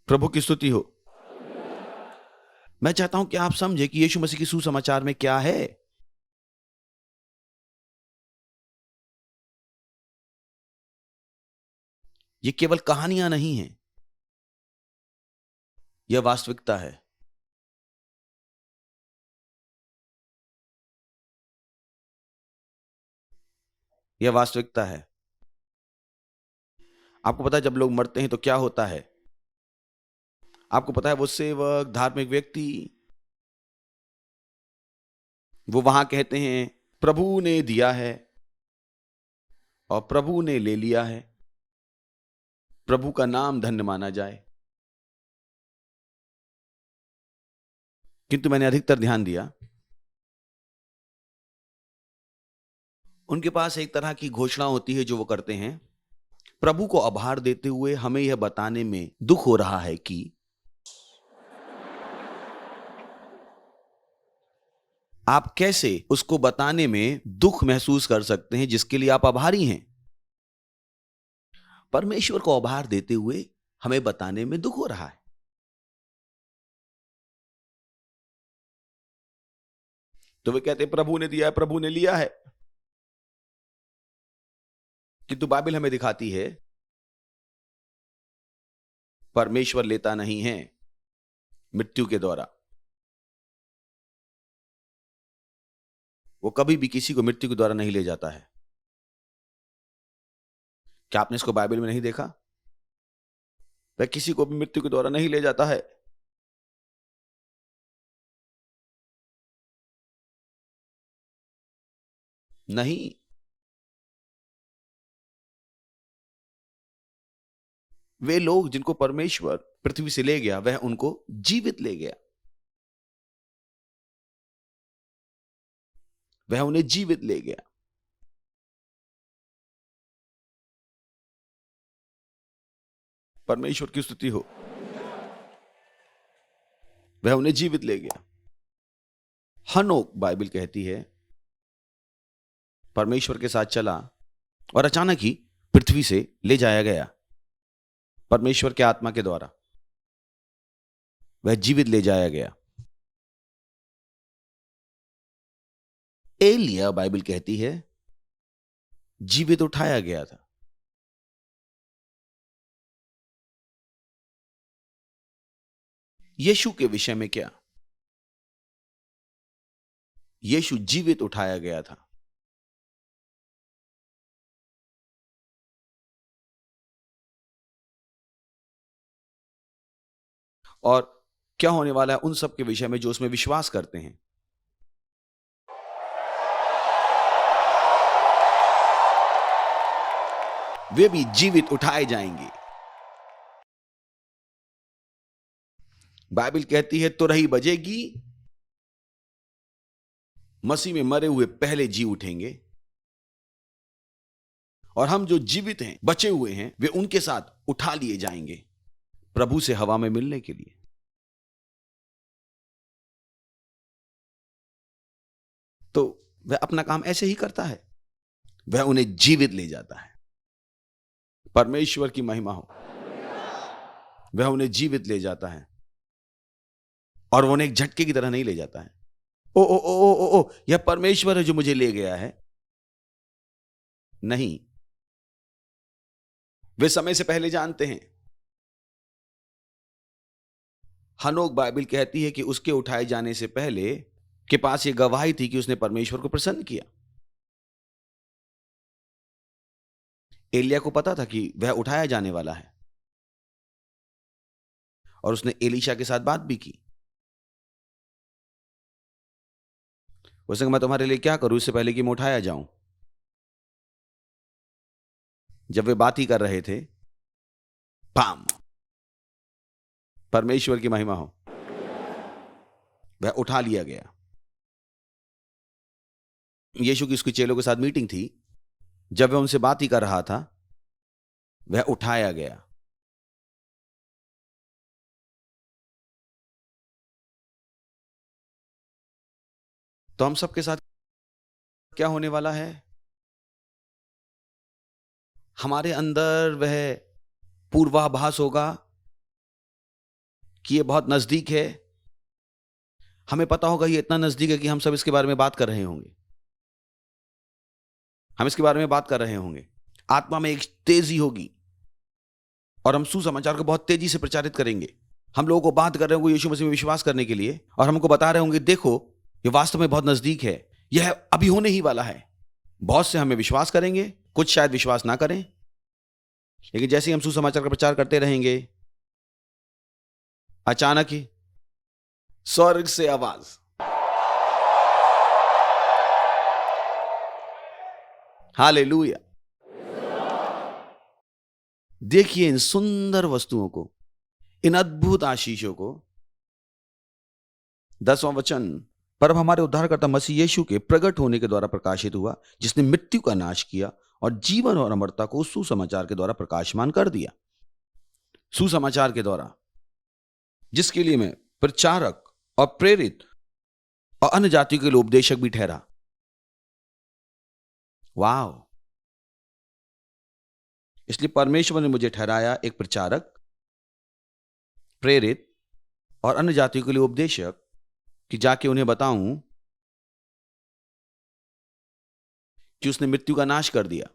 प्रभु की स्तुति हो। मैं चाहता हूं कि आप समझे कि यीशु मसीह की सुसमाचार में क्या है। ये केवल कहानियां नहीं हैं, यह वास्तविकता है। यह वास्तविकता है। आपको पता है जब लोग मरते हैं तो क्या होता है? आपको पता है वो सेवक, धार्मिक व्यक्ति, वो वहां कहते हैं प्रभु ने दिया है और प्रभु ने ले लिया है, प्रभु का नाम धन्य माना जाए। किंतु मैंने अधिकतर ध्यान दिया, उनके पास एक तरह की घोषणा होती है जो वो करते हैं, प्रभु को आभार देते हुए हमें यह बताने में दुख हो रहा है कि आप कैसे उसको बताने में दुख महसूस कर सकते हैं जिसके लिए आप आभारी हैं। परमेश्वर को आभार देते हुए हमें बताने में दुख हो रहा है। तो वे कहते प्रभु ने दिया है, प्रभु ने लिया है। किंतु बाइबल हमें दिखाती है परमेश्वर लेता नहीं है मृत्यु के द्वारा। वो कभी भी किसी को मृत्यु के द्वारा नहीं ले जाता है। क्या आपने इसको बाइबल में नहीं देखा? वह किसी को भी मृत्यु के द्वारा नहीं ले जाता है। नहीं, वे लोग जिनको परमेश्वर पृथ्वी से ले गया वह उनको जीवित ले गया, वह उन्हें जीवित ले गया। परमेश्वर की स्तुति हो। वह उन्हें जीवित ले गया। हनोक, बाइबल कहती है, परमेश्वर के साथ चला और अचानक ही पृथ्वी से ले जाया गया परमेश्वर के आत्मा के द्वारा। वह जीवित ले जाया गया। एलिया, बाइबल कहती है, जीवित उठाया गया था। यीशु के विषय में क्या? यीशु जीवित उठाया गया था। और क्या होने वाला है उन सब के विषय में जो उसमें विश्वास करते हैं? वे भी जीवित उठाए जाएंगे। बाइबल कहती है तुरही बजेगी, मसीह में मरे हुए पहले जी उठेंगे और हम जो जीवित हैं, बचे हुए हैं, वे उनके साथ उठा लिए जाएंगे प्रभु से हवा में मिलने के लिए। तो वह अपना काम ऐसे ही करता है, वह उन्हें जीवित ले जाता है। परमेश्वर की महिमा हो। वह उन्हें जीवित ले जाता है और वो उन्हें एक झटके की तरह नहीं ले जाता है। ओ ओ ओ ओ ओ, ओ यह परमेश्वर है जो मुझे ले गया है। नहीं, वे समय से पहले जानते हैं। हनोक, बाइबल कहती है कि उसके उठाए जाने से पहले के पास यह गवाही थी कि उसने परमेश्वर को प्रसन्न किया। एलिया को पता था कि वह उठाया जाने वाला है और उसने एलीशा के साथ बात भी की। उसने कहा मैं तुम्हारे लिए क्या करूं इससे पहले कि मैं उठाया जाऊं। जब वे बात ही कर रहे थे, पाम, परमेश्वर की महिमा हो, वह उठा लिया गया। यीशु की उसके चेलों के साथ मीटिंग थी। जब वह उनसे बात ही कर रहा था, वह उठाया गया। तो हम सबके साथ क्या होने वाला है? हमारे अंदर वह पूर्वाभास होगा कि यह बहुत नजदीक है। हमें पता होगा ये इतना नजदीक है कि हम सब इसके बारे में बात कर रहे होंगे। हम इसके बारे में बात कर रहे होंगे। आत्मा में एक तेजी होगी और हम सुसमाचार को बहुत तेजी से प्रचारित करेंगे। हम लोगों को बात कर रहे होंगे यीशु मसीह में विश्वास करने के लिए और हमको बता रहे होंगे देखो ये वास्तव में बहुत नजदीक है, यह अभी होने ही वाला है। बहुत से हमें विश्वास करेंगे, कुछ शायद विश्वास ना करें, लेकिन जैसे ही हम सुसमाचार का प्रचार करते रहेंगे, अचानक ही स्वर्ग से आवाज, हालेलुया। देखिए इन सुंदर वस्तुओं को, इन अद्भुत आशीषों को। 10वां वचन, पर अब हमारे उद्धारकर्ता मसीह यीशु के प्रकट होने के द्वारा प्रकाशित हुआ, जिसने मृत्यु का नाश किया और जीवन और अमरता को सुसमाचार के द्वारा प्रकाशमान कर दिया। सुसमाचार के द्वारा, जिसके लिए मैं प्रचारक और प्रेरित और अन्य जातियों के लिए उपदेशक भी ठहरा। वाह! इसलिए परमेश्वर ने मुझे ठहराया एक प्रचारक, प्रेरित और अन्य जातियों के लिए उपदेशक, कि जाके उन्हें बताऊं कि उसने मृत्यु का नाश कर दिया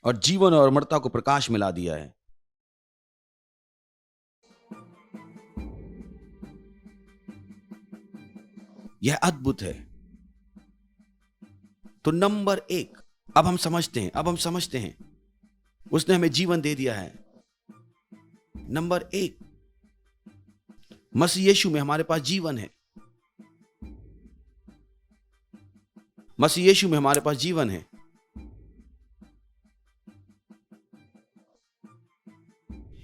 और जीवन और अमरता को प्रकाश मिला दिया है। यह अद्भुत है। तो नंबर 1, अब हम समझते हैं उसने हमें जीवन दे दिया है। नंबर 1, मसीह यीशु में हमारे पास जीवन है। मसीह यीशु में हमारे पास जीवन है।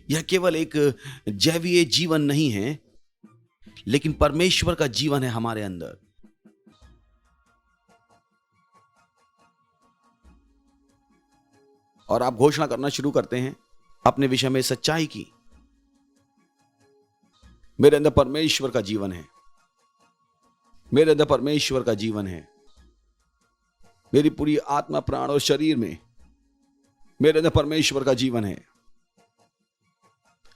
यह केवल एक जैवीय जीवन नहीं है, लेकिन परमेश्वर का जीवन है हमारे अंदर। और आप घोषणा करना शुरू करते हैं अपने विषय में सच्चाई की, मेरे अंदर परमेश्वर का जीवन है, मेरे अंदर परमेश्वर का जीवन है, मेरी पूरी आत्मा, प्राण और शरीर में मेरे अंदर परमेश्वर का जीवन है।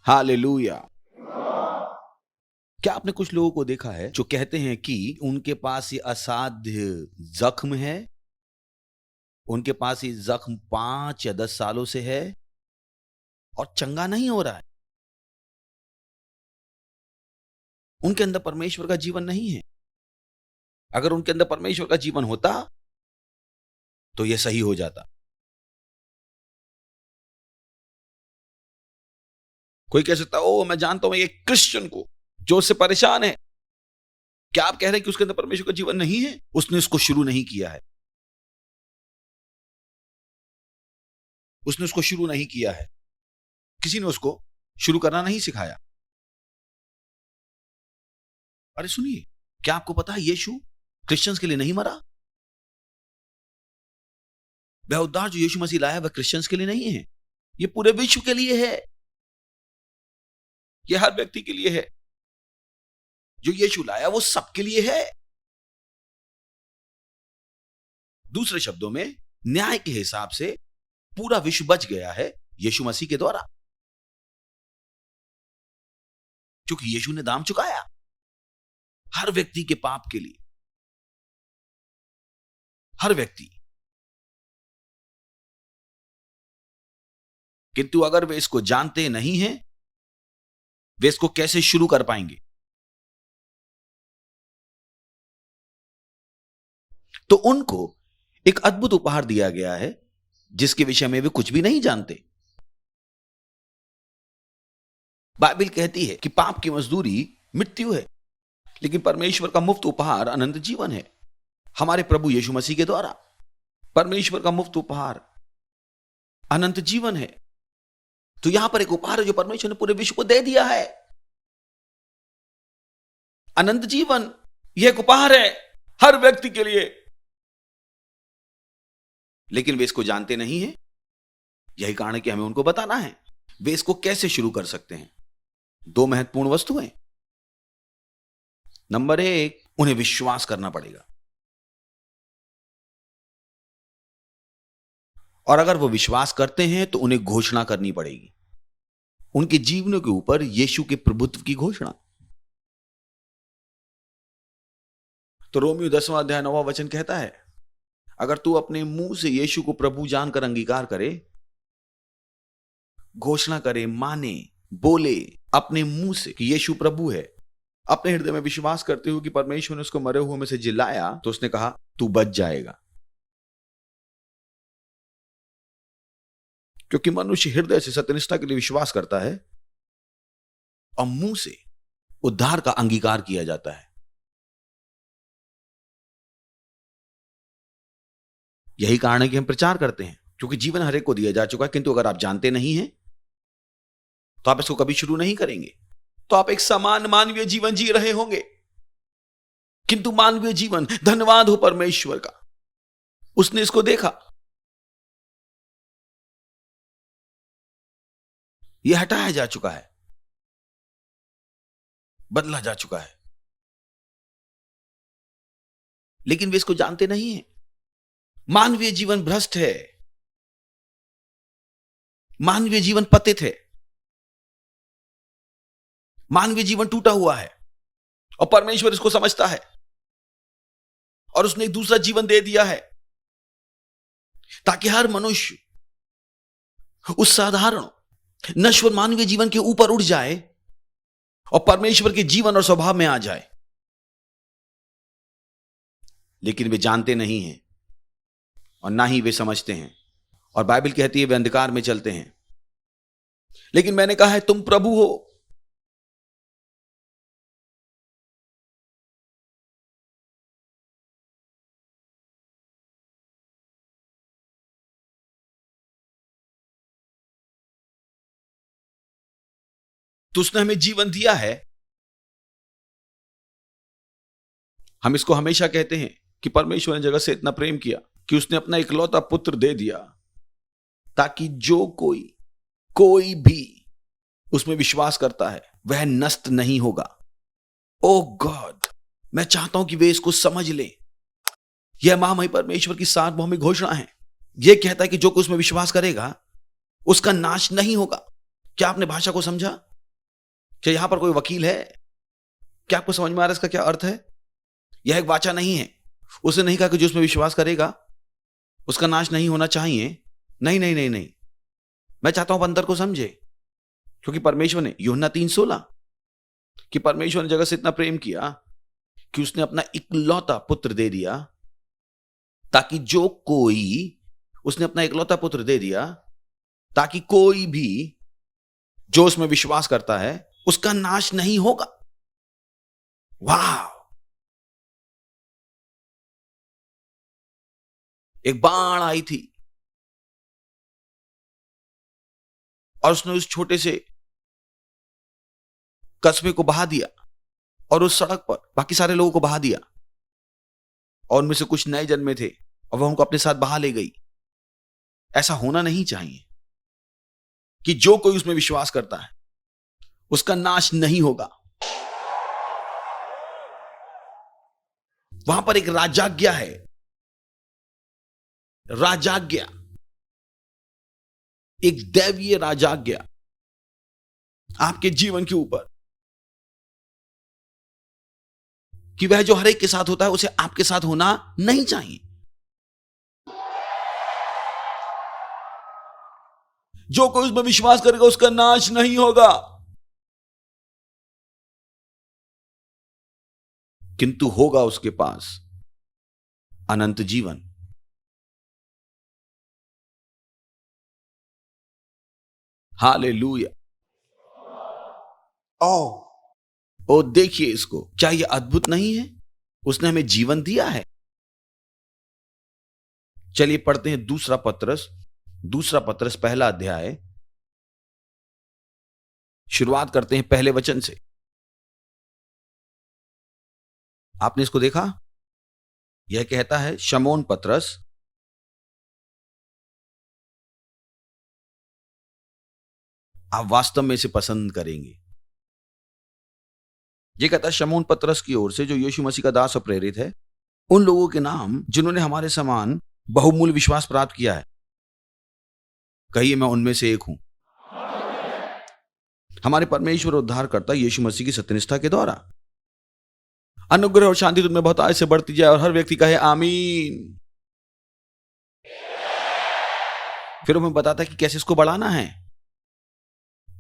हालेलुया। क्या आपने कुछ लोगों को देखा है जो कहते हैं कि उनके पास ये असाध्य जख्म है, उनके पास ये जख्म 5 या 10 सालों से है और चंगा नहीं हो रहा है? उनके अंदर परमेश्वर का जीवन नहीं है। अगर उनके अंदर परमेश्वर का जीवन होता तो यह सही हो जाता। कोई कह सकता ओ मैं जानता हूं एक क्रिश्चियन को जो उससे परेशान है। क्या आप कह रहे हैं कि उसके अंदर परमेश्वर का जीवन नहीं है? उसने इसको शुरू नहीं किया है। उसने उसको शुरू नहीं किया है। किसी ने उसको शुरू करना नहीं सिखाया। अरे सुनिए, क्या आपको पता है यीशु क्रिश्चियंस के लिए नहीं मरा? वह उद्धार जो यीशु मसीह लाया वह क्रिश्चियंस के लिए नहीं है, यह पूरे विश्व के लिए है। यह हर व्यक्ति के लिए है। जो यीशु लाया वो सबके लिए है। दूसरे शब्दों में, न्याय के हिसाब से पूरा विश्व बच गया है यीशु मसीह के द्वारा, क्योंकि यीशु ने दाम चुकाया हर व्यक्ति के पाप के लिए। हर व्यक्ति। किंतु अगर वे इसको जानते नहीं हैं, वे इसको कैसे शुरू कर पाएंगे? तो उनको एक अद्भुत उपहार दिया गया है जिसके विषय में वे कुछ भी नहीं जानते। बाइबल कहती है कि पाप की मजदूरी मृत्यु है, लेकिन परमेश्वर का मुफ्त उपहार अनंत जीवन है हमारे प्रभु यीशु मसीह के द्वारा। परमेश्वर का मुफ्त उपहार अनंत जीवन है। तो यहां पर एक उपहार है जो परमेश्वर ने पूरे विश्व को दे दिया है। अनंत जीवन, यह एक उपहार है हर व्यक्ति के लिए, लेकिन वे इसको जानते नहीं हैं। यही कारण है कि हमें उनको बताना है वे इसको कैसे शुरू कर सकते हैं। 2 महत्वपूर्ण वस्तुएं। नंबर 1, उन्हें विश्वास करना पड़ेगा। और अगर वो विश्वास करते हैं तो उन्हें घोषणा करनी पड़ेगी, उनके जीवनों के ऊपर यीशु के प्रभुत्व की घोषणा। तो रोमियो 10वां अध्याय 9वां वचन कहता है, अगर तू अपने मुंह से यीशु को प्रभु जानकर अंगीकार करे, घोषणा करे, माने, बोले अपने मुंह से कि यीशु प्रभु है, अपने हृदय में विश्वास करते हुए कि परमेश्वर ने उसको मरे हुए में से जिलाया, तो उसने कहा तू बच जाएगा। क्योंकि मनुष्य हृदय से सत्यनिष्ठा के लिए विश्वास करता है और मुंह से उद्धार का अंगीकार किया जाता है। यही कारण है कि हम प्रचार करते हैं, क्योंकि जीवन हर एक को दिया जा चुका है, किंतु अगर आप जानते नहीं हैं तो आप इसको कभी शुरू नहीं करेंगे। तो आप एक समान मानवीय जीवन जी रहे होंगे, किंतु मानवीय जीवन, धन्यवाद हो परमेश्वर का, उसने इसको देखा, यह हटाया जा चुका है, बदला जा चुका है, लेकिन वे इसको जानते नहीं हैं। मानवीय जीवन भ्रष्ट है, मानवीय जीवन पतित है, मानवीय जीवन टूटा हुआ है, और परमेश्वर इसको समझता है और उसने एक दूसरा जीवन दे दिया है ताकि हर मनुष्य उस साधारण नश्वर मानवीय जीवन के ऊपर उठ जाए और परमेश्वर के जीवन और स्वभाव में आ जाए। लेकिन वे जानते नहीं हैं और ना ही वे समझते हैं, और बाइबल कहती है वे अंधकार में चलते हैं। लेकिन मैंने कहा है तुम प्रभु हो, तो उसने हमें जीवन दिया है। हम इसको हमेशा कहते हैं कि परमेश्वर ने जगत से इतना प्रेम किया कि उसने अपना इकलौता पुत्र दे दिया, ताकि जो कोई भी उसमें विश्वास करता है वह नष्ट नहीं होगा। ओ गॉड, मैं चाहता हूं कि वे इसको समझ लें। यह महामहिम परमेश्वर की सार्वभौमिक घोषणा है। यह कहता है कि जो कोई उसमें विश्वास करेगा उसका नाश नहीं होगा। क्या आपने भाषा को समझा? क्या यहां पर कोई वकील है? क्या आपको समझ में आ रहा है इसका क्या अर्थ है? यह एक वाचा नहीं है। उसने नहीं कहा कि जो उसमें विश्वास करेगा उसका नाश नहीं होना चाहिए। नहीं नहीं नहीं नहीं, मैं चाहता हूं आप अंतर को समझे, क्योंकि परमेश्वर ने, यूहन्ना 3:16, कि परमेश्वर ने जगत से इतना प्रेम किया कि उसने अपना इकलौता पुत्र दे दिया, ताकि जो कोई, उसने अपना इकलौता पुत्र दे दिया ताकि कोई भी जो उसमें विश्वास करता है उसका नाश नहीं होगा। वाह! एक बाढ़ आई थी और उसने उस छोटे से कस्बे को बहा दिया और उस सड़क पर बाकी सारे लोगों को बहा दिया, और उनमें से कुछ नए जन्मे थे और वह उनको अपने साथ बहा ले गई। ऐसा होना नहीं चाहिए कि जो कोई उसमें विश्वास करता है उसका नाश नहीं होगा। वहां पर एक राजाज्ञा है, राजाज्ञा, एक दैवीय राजाज्ञा आपके जीवन के ऊपर, कि वह जो हर एक के साथ होता है उसे आपके साथ होना नहीं चाहिए। जो कोई उसमें विश्वास करेगा उसका नाश नहीं होगा, किंतु होगा उसके पास अनंत जीवन। हालेलुया। ओ देखिए इसको, क्या यह अद्भुत नहीं है? उसने हमें जीवन दिया है। चलिए पढ़ते हैं दूसरा पत्रस पहला अध्याय, शुरुआत करते हैं पहले वचन से। आपने इसको देखा? यह कहता है, शमौन पतरस आप वास्तव में इसे पसंद करेंगे। यह कहता है शमौन पतरस की ओर से, जो यीशु मसीह का दास और प्रेरित है, उन लोगों के नाम जिन्होंने हमारे समान बहुमूल्य विश्वास प्राप्त किया है। कहिए, मैं उनमें से एक हूं। हमारे परमेश्वर और उद्धारकर्ता यीशु मसीह की सत्यनिष्ठा के द्वारा अनुग्रह और शांति तुम में बहुत आज से बढ़ती जाए, और हर व्यक्ति कहे आमीन। फिर हमें बताता है कि कैसे इसको बढ़ाना है।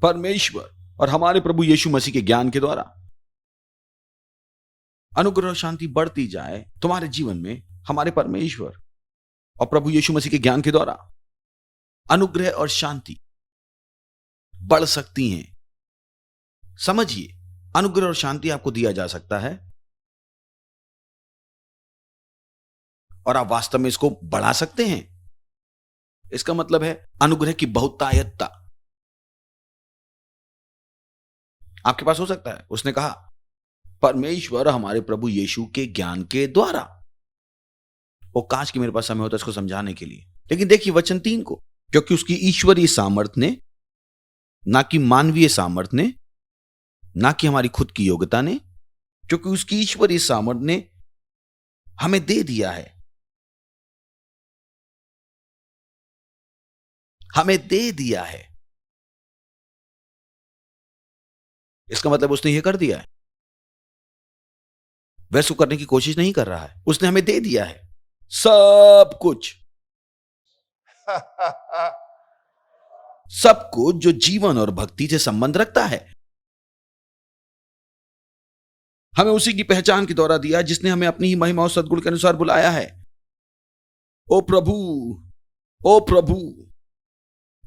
परमेश्वर और हमारे प्रभु यीशु मसीह के ज्ञान के द्वारा अनुग्रह और शांति बढ़ती जाए तुम्हारे जीवन में, हमारे परमेश्वर और प्रभु यीशु मसीह के ज्ञान के द्वारा। अनुग्रह और शांति बढ़ सकती हैं। समझिए, अनुग्रह और शांति आपको दिया जा सकता है और आप वास्तव में इसको बढ़ा सकते हैं। इसका मतलब है अनुग्रह की बहुतायतता आपके पास हो सकता है। उसने कहा परमेश्वर हमारे प्रभु यीशु के ज्ञान के द्वारा। वो काश कि मेरे पास समय होता इसको समझाने के लिए, लेकिन देखिए वचन 3 को, क्योंकि उसकी ईश्वरीय सामर्थ्य ने, ना कि मानवीय सामर्थ्य ने, ना कि हमारी खुद की योग्यता ने, क्योंकि उसकी ईश्वरीय सामर्थ्य ने हमें दे दिया है, हमें दे दिया है। इसका मतलब उसने यह कर दिया है, वह उसको करने की कोशिश नहीं कर रहा है, उसने हमें दे दिया है सब कुछ। सब कुछ जो जीवन और भक्ति से संबंध रखता है, हमें उसी की पहचान के द्वारा दिया जिसने हमें अपनी ही महिमा और सद्गुण के अनुसार बुलाया है। ओ प्रभु, ओ प्रभु,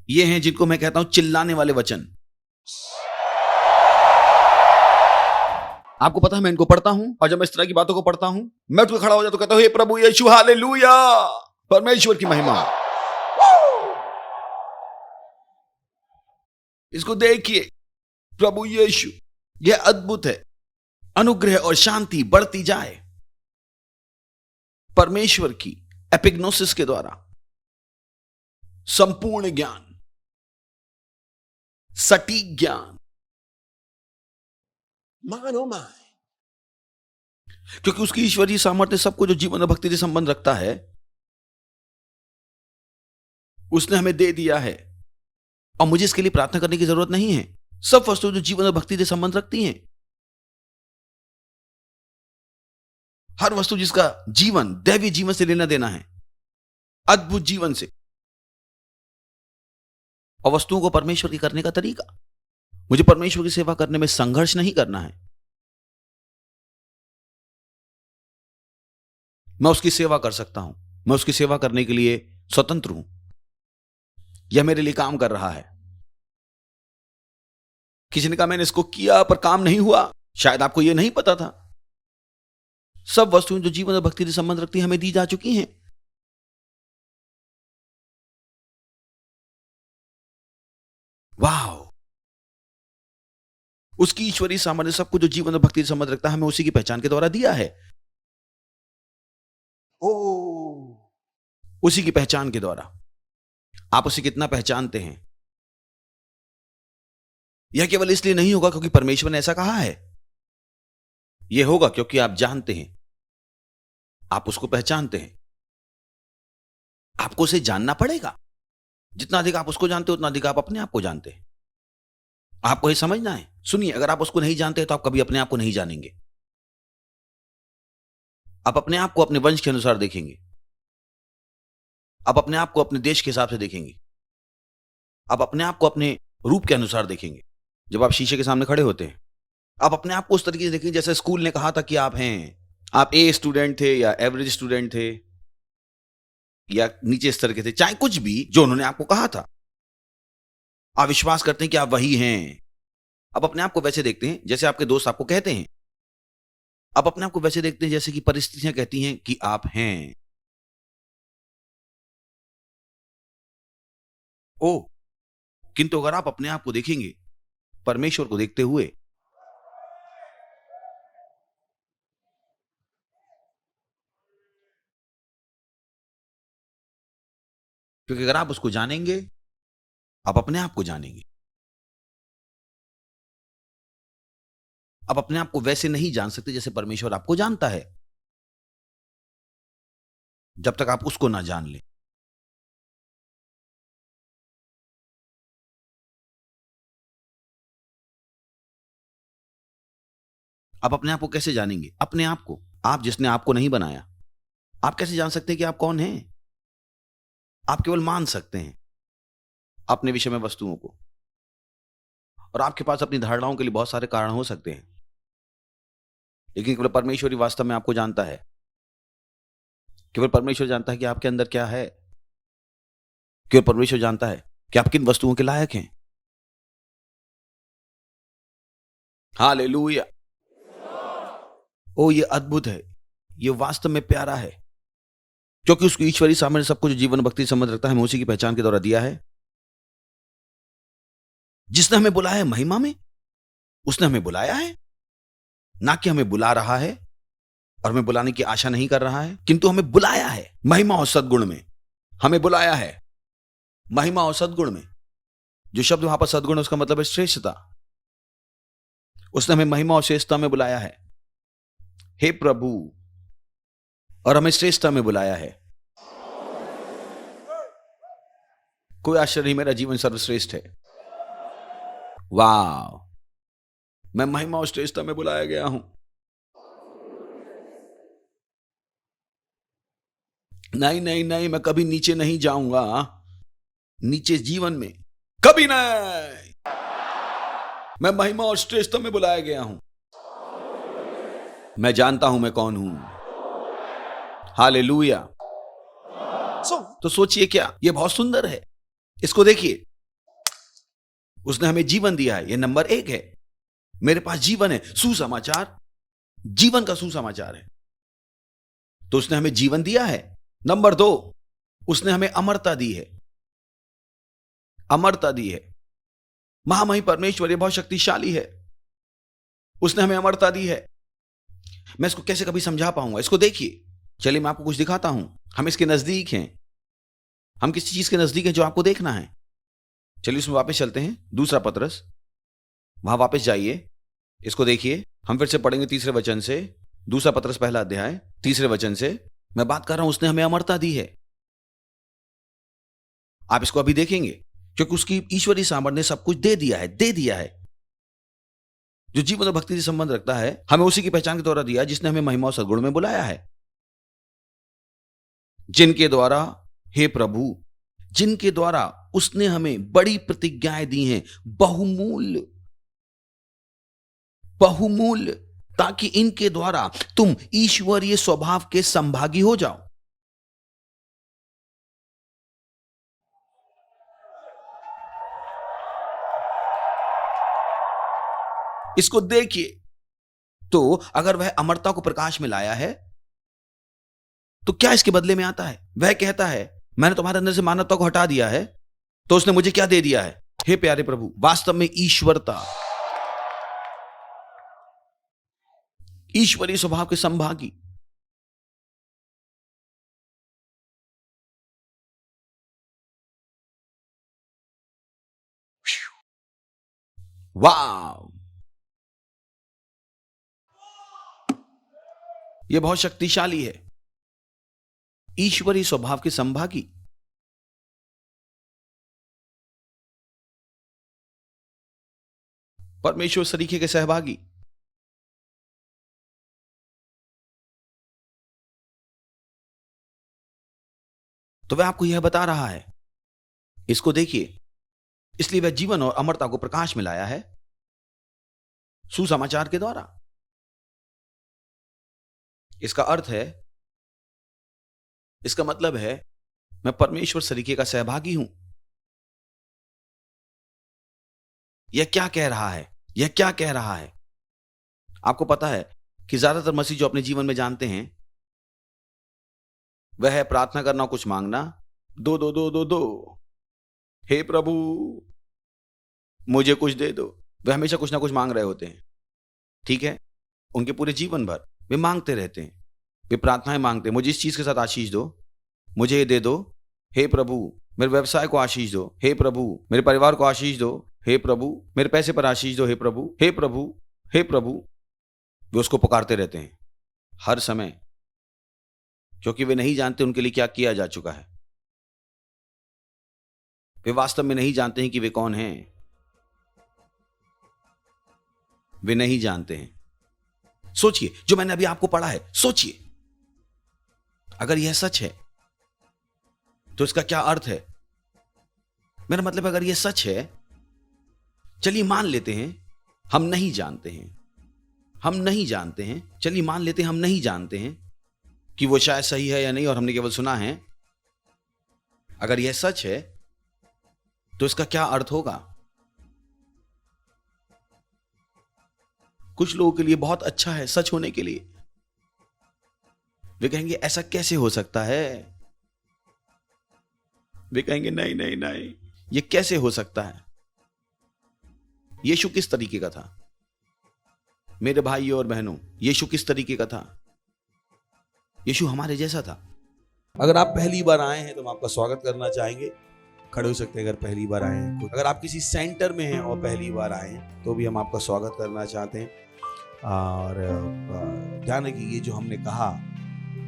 ये हैं जिनको मैं कहता हूं चिल्लाने वाले वचन। आपको पता है मैं इनको पढ़ता हूं, और जब मैं इस तरह की बातों को पढ़ता हूं, मैं उठ के खड़ा हो जाता हूं, कहता हूं हे प्रभु यीशु, हालेलुया, परमेश्वर की महिमा। इसको देखिए, प्रभु यीशु, यह अद्भुत है। अनुग्रह और शांति बढ़ती जाए परमेश्वर की एपिग्नोसिस के द्वारा। संपूर्ण ज्ञान, सटीक ज्ञान, मान ओ मान, क्योंकि उसकी ईश्वरीय सामर्थ्य सबको जो जीवन और भक्ति से संबंध रखता है उसने हमें दे दिया है, और मुझे इसके लिए प्रार्थना करने की जरूरत नहीं है। सब वस्तुएं जो जीवन और भक्ति से संबंध रखती हैं, हर वस्तु जिसका जीवन दैवीय जीवन से लेना देना है, अद्भुत जीवन से, और वस्तुओं को परमेश्वर के करने का तरीका, मुझे परमेश्वर की सेवा करने में संघर्ष नहीं करना है। मैं उसकी सेवा कर सकता हूं, मैं उसकी सेवा करने के लिए स्वतंत्र हूं। यह मेरे लिए काम कर रहा है। किसी ने कहा मैंने इसको किया पर काम नहीं हुआ, शायद आपको यह नहीं पता था। सब वस्तुएं जो जीवन और भक्ति से संबंध रखती हैं हमें दी जा चुकी हैं। वाह, उसकी ईश्वरीय सामर्थ्य सबको जो जीवन और भक्ति से संबंध रखता है हमें उसी की पहचान के द्वारा दिया है। ओ, उसी की पहचान के द्वारा। आप उसे कितना पहचानते हैं, यह केवल इसलिए नहीं होगा क्योंकि परमेश्वर ने ऐसा कहा है। यह होगा क्योंकि आप जानते हैं, आप उसको पहचानते हैं। आपको उसे जानना पड़ेगा। जितना अधिक आप उसको जानते हो उतना अधिक आप अपने आप को जानते हैं। आपको यह समझना है। सुनिए, अगर आप उसको नहीं जानते तो आप कभी अपने आप को नहीं जानेंगे। आप अपने आप को अपने वंश के अनुसार देखेंगे, आप अपने आप को अपने देश के हिसाब से देखेंगे, आप अपने आप को अपने रूप के अनुसार देखेंगे। जब आप शीशे के सामने खड़े होते हैं, आप अपने आप को उस तरीके से देखेंगे जैसे स्कूल ने कहा था कि आप हैं। आप ए स्टूडेंट थे या एवरेज स्टूडेंट थे या नीचे स्तर के थे, चाहे कुछ भी जो उन्होंने आपको कहा था, आप विश्वास करते हैं कि आप वही हैं। आप अपने आप को वैसे देखते हैं जैसे आपके दोस्त आपको कहते हैं। आप अपने आप को वैसे देखते हैं जैसे कि परिस्थितियां कहती हैं कि आप हैं। ओ, किंतु अगर आप अपने आप को देखेंगे परमेश्वर को देखते हुए, क्योंकि अगर आप उसको जानेंगे आप अपने आप को जानेंगे। आप अपने आप को वैसे नहीं जान सकते जैसे परमेश्वर आपको जानता है, जब तक आप उसको ना जान लें। आप अपने आप को कैसे जानेंगे? अपने आप को, आप जिसने आपको नहीं बनाया, आप कैसे जान सकते हैं कि आप कौन हैं? आप केवल मान सकते हैं अपने विषय में वस्तुओं को, और आपके पास अपनी धारणाओं के लिए बहुत सारे कारण हो सकते हैं, लेकिन केवल परमेश्वर ही वास्तव में आपको जानता है। केवल परमेश्वर जानता है कि आपके अंदर क्या है, क्यों परमेश्वर जानता है कि आप किन वस्तुओं के लायक हैं। हालेलुया। ओ ये अद्भुत है, ये वास्तव में प्यारा है, क्योंकि उसको ईश्वरीय सामर्थ्य सब कुछ जीवन भक्ति संबंध रखता है हमें उसी की पहचान के द्वारा दिया है। जिसने हमें बुलाया है महिमा में, उसने हमें बुलाया है, ना कि हमें बुला रहा है और हमें बुलाने की आशा नहीं कर रहा है, किंतु हमें बुलाया है महिमा और सद्गुण में। हमें बुलाया है महिमा और सद्गुण में। जो शब्द वहां पर सद्गुण है उसका मतलब है श्रेष्ठता। उसने हमें महिमा और श्रेष्ठता में बुलाया है, हे प्रभु, और हमें श्रेष्ठता में बुलाया है। कोई आश्चर्य नहीं, मेरा जीवन सर्वश्रेष्ठ है। वाह, मैं महिमा और श्रेष्ठता में बुलाया गया हूं। नहीं नहीं नहीं, मैं कभी नीचे नहीं जाऊंगा, नीचे जीवन में कभी नहीं। मैं महिमा और श्रेष्ठता में बुलाया गया हूं। मैं जानता हूं मैं कौन हूं। हालेलुया। तो सोचिए क्या, यह बहुत सुंदर है। इसको देखिए, उसने हमें जीवन दिया है, यह नंबर 1 है। मेरे पास जीवन है, सुसमाचार, जीवन का सुसमाचार है। तो उसने हमें जीवन दिया है। नंबर 2, उसने हमें अमरता दी है। अमरता दी है। महामही परमेश्वर, यह बहुत शक्तिशाली है। उसने हमें अमरता दी है। मैं इसको कैसे कभी समझा पाऊंगा? इसको देखिए, चलिए मैं आपको कुछ दिखाता हूं। हम इसके नजदीक हैं। हम किसी चीज के नजदीक हैं जो आपको देखना है। चलिए उसमें वापस चलते हैं। दूसरा पतरस, वहां वापस जाइए, इसको देखिए। हम फिर से पढ़ेंगे 3 वचन से। दूसरा पतरस 1 अध्याय 3 वचन से मैं बात कर रहा हूं। उसने हमें अमरता दी है। आप इसको अभी देखेंगे, क्योंकि उसकी ईश्वरीय सामर्थ्य ने सब कुछ दे दिया है। जो जीवन और भक्ति से संबंध रखता है हमें उसी की पहचान के द्वारा दिया, जिसने हमें महिमा और सद्गुण में बुलाया है। जिनके द्वारा, हे प्रभु, जिनके द्वारा उसने हमें बड़ी प्रतिज्ञाएं दी हैं, बहुमूल्य, ताकि इनके द्वारा तुम ईश्वरीय स्वभाव के संभागी हो जाओ। इसको देखिए। तो अगर वह अमरता को प्रकाश में लाया है, तो क्या इसके बदले में आता है? वह कहता है, मैंने तुम्हारे अंदर से मानवता को हटा दिया है, तो उसने मुझे क्या दे दिया है? हे प्यारे प्रभु, वास्तव में ईश्वरता, ईश्वरीय स्वभाव के संभागी। वाह, यह बहुत शक्तिशाली है। ईश्वरीय स्वभाव के संभागी। परमेश्वर सरीखे के सहभागी। तो वह आपको यह बता रहा है, इसको देखिए। इसलिए वह जीवन और अमरता को प्रकाश में लाया है सुसमाचार के द्वारा। इसका अर्थ है, इसका मतलब है, मैं परमेश्वर सरीखे का सहभागी हूं। यह क्या कह रहा है? यह क्या कह रहा है? आपको पता है कि ज्यादातर मसीह जो अपने जीवन में जानते हैं वह है प्रार्थना करना और कुछ मांगना। दो दो दो दो दो, हे प्रभु मुझे कुछ दे दो। वे हमेशा कुछ ना कुछ मांग रहे होते हैं, ठीक है। उनके पूरे जीवन भर वे मांगते रहते हैं, वे प्रार्थनाएं मांगते हैं। मुझे इस चीज के साथ आशीष दो, मुझे ये दे दो, हे प्रभु मेरे व्यवसाय को आशीष दो, हे प्रभु मेरे परिवार को आशीष दो, हे प्रभु मेरे पैसे पर आशीष दो, हे प्रभु, हे प्रभु, हे प्रभु। वे उसको पुकारते रहते हैं हर समय, क्योंकि वे नहीं जानते उनके लिए क्या किया जा चुका है। वे वास्तव में नहीं जानते हैं कि वे कौन हैं। वे नहीं जानते हैं। सोचिए, जो मैंने अभी आपको पढ़ा है, सोचिए, अगर यह सच है तो इसका क्या अर्थ है? मेरा मतलब, अगर यह सच है, चलिए मान लेते हैं हम नहीं जानते हैं, हम नहीं जानते हैं, चलिए मान लेते हैं हम नहीं जानते हैं कि वो शायद सही है या नहीं, और हमने केवल सुना है। अगर यह सच है तो इसका क्या अर्थ होगा? कुछ लोगों के लिए बहुत अच्छा है सच होने के लिए, वे कहेंगे ऐसा कैसे हो सकता है, वे कहेंगे नहीं नहीं नहीं, ये कैसे हो सकता है। यीशु किस तरीके का था? मेरे भाइयों और बहनों, यीशु किस तरीके का था? यीशु हमारे जैसा था। अगर आप पहली बार आए हैं तो हम आपका स्वागत करना चाहेंगे। खड़े हो सकते हैं अगर पहली बार आए हैं। अगर आप किसी सेंटर में हैं और पहली बार आए हैं तो भी हम आपका स्वागत करना चाहते हैं। और ध्यान रखिए, ये जो हमने कहा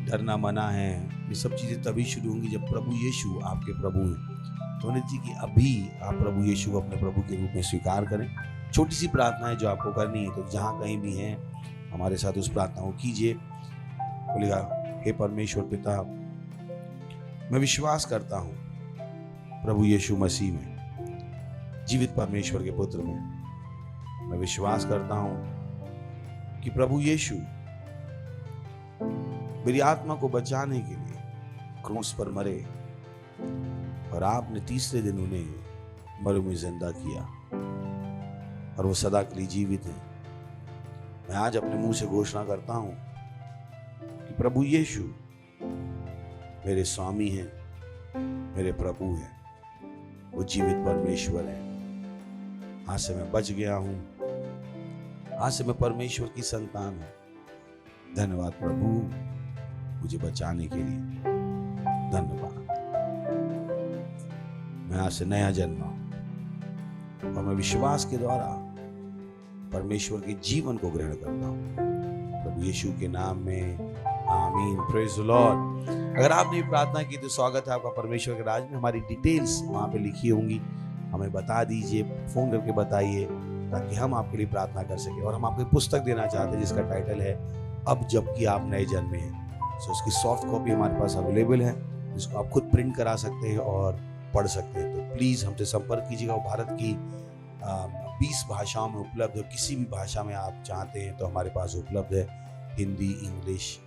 डरना मना है, ये सब चीज़ें तभी शुरू होंगी जब प्रभु यीशु आपके प्रभु हैं। तो नित्य जी की अभी आप प्रभु यीशु को अपने प्रभु के रूप में स्वीकार करें। छोटी सी प्रार्थना है जो आपको करनी है, तो जहाँ कहीं भी हैं हमारे साथ उस प्रार्थना को कीजिए। बोलेगा, हे परमेश्वर पिता, मैं विश्वास करता हूँ प्रभु यीशु मसीह में, जीवित परमेश्वर के पुत्र में। मैं विश्वास करता हूँ कि प्रभु यीशु मेरी आत्मा को बचाने के लिए क्रूस पर मरे और आपने तीसरे दिन उन्हें मरे में जिंदा किया और वो सदा के लिए जीवित है। मैं आज अपने मुंह से घोषणा करता हूं कि प्रभु यीशु मेरे स्वामी हैं, मेरे प्रभु हैं, वो जीवित परमेश्वर है। आज से मैं बच गया हूं, आज से मैं परमेश्वर की संतान हूं। धन्यवाद प्रभु मुझे बचाने के लिए, धन्यवाद। मैं आज से नया जन्मा हूं और मैं विश्वास के द्वारा परमेश्वर के जीवन को ग्रहण करता हूं प्रभु यीशु के नाम में, आमीन। Praise the Lord. अगर आपने ये प्रार्थना की तो स्वागत है आपका परमेश्वर के राज में। हमारी डिटेल्स वहाँ पे लिखी होंगी, हमें बता दीजिए, फोन करके बताइए ताकि हम आपके लिए प्रार्थना कर सकें। और हम आपको पुस्तक देना चाहते हैं जिसका टाइटल है अब जबकि आप नए जन्मे हैं। सो उसकी सॉफ्ट कॉपी हमारे पास अवेलेबल है, जिसको आप खुद प्रिंट करा सकते हैं और पढ़ सकते हैं। तो प्लीज़ हमसे संपर्क कीजिएगा। भारत की 20 भाषाओं में उपलब्ध है। किसी भी भाषा में आप चाहते हैं तो हमारे पास उपलब्ध है। हिंदी, इंग्लिश,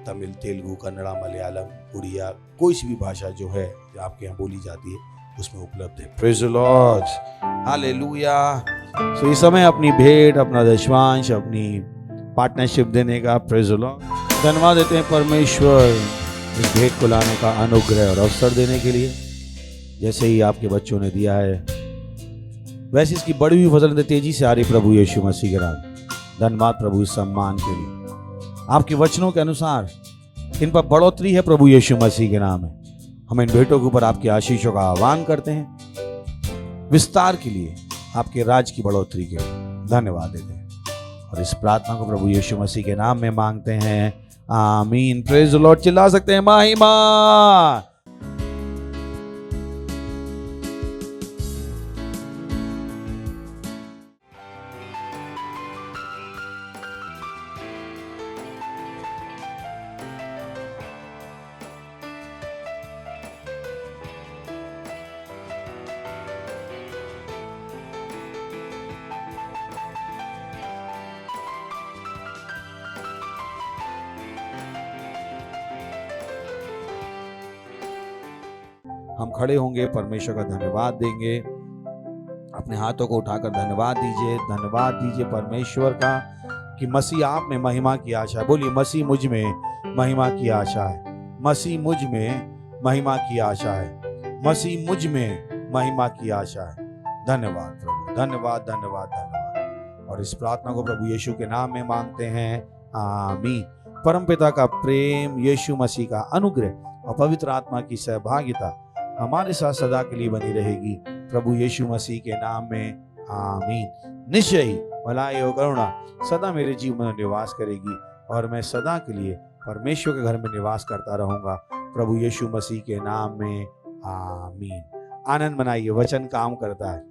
तमिल, तेलुगु, कन्नड़ा, मलयालम, उड़िया, कोई सी भी भाषा जो है जो आपके यहाँ बोली जाती है उसमें उपलब्ध है। Praise the lord, hallelujah. So इस समय अपनी भेंट, अपना दशवांश, अपनी पार्टनरशिप देने का प्रेज द लॉर्ड धन्यवाद देते हैं परमेश्वर इस भेंट को लाने का अनुग्रह और अवसर देने के लिए। जैसे ही आपके बच्चों ने दिया है वैसे इसकी बड़ी हुई फसल तेजी से आ रही प्रभु यीशु मसीह के नाम। धन्यवाद प्रभु इस सम्मान के लिए। आपके वचनों के अनुसार इन पर बढ़ोतरी है प्रभु यीशु मसीह के नाम में। हम इन भेंटों के ऊपर आपके आशीषों का आह्वान करते हैं। विस्तार के लिए, आपके राज की बढ़ोतरी के लिए धन्यवाद देते हैं और इस प्रार्थना को प्रभु यीशु मसीह के नाम में मांगते हैं, आमीन। Praise the Lord. चिल्ला सकते हैं महिमा। हम खड़े होंगे, परमेश्वर का धन्यवाद देंगे। अपने हाथों को उठाकर धन्यवाद दीजिए। धन्यवाद दीजिए परमेश्वर का कि मसीह आप में महिमा की आशा है। बोलिए, मसीह मुझ में महिमा की आशा है। मसीह मुझ में महिमा की आशा है। मसीह मुझ में महिमा की आशा है। धन्यवाद प्रभु, धन्यवाद धन्यवाद धन्यवाद। और इस प्रार्थना को प्रभु यीशु के नाम में मांगते हैं, आमीन। परमपिता का प्रेम, यीशु मसीह का अनुग्रह और पवित्र आत्मा की सहभागिता हमारे साथ सदा के लिए बनी रहेगी प्रभु यीशु मसीह के नाम में, आमीन। निश्चय ही भलाई और करुणा सदा मेरे जीवन में निवास करेगी और मैं सदा के लिए परमेश्वर के घर में निवास करता रहूंगा प्रभु यीशु मसीह के नाम में, आमीन। आनंद मनाइए, वचन काम करता है।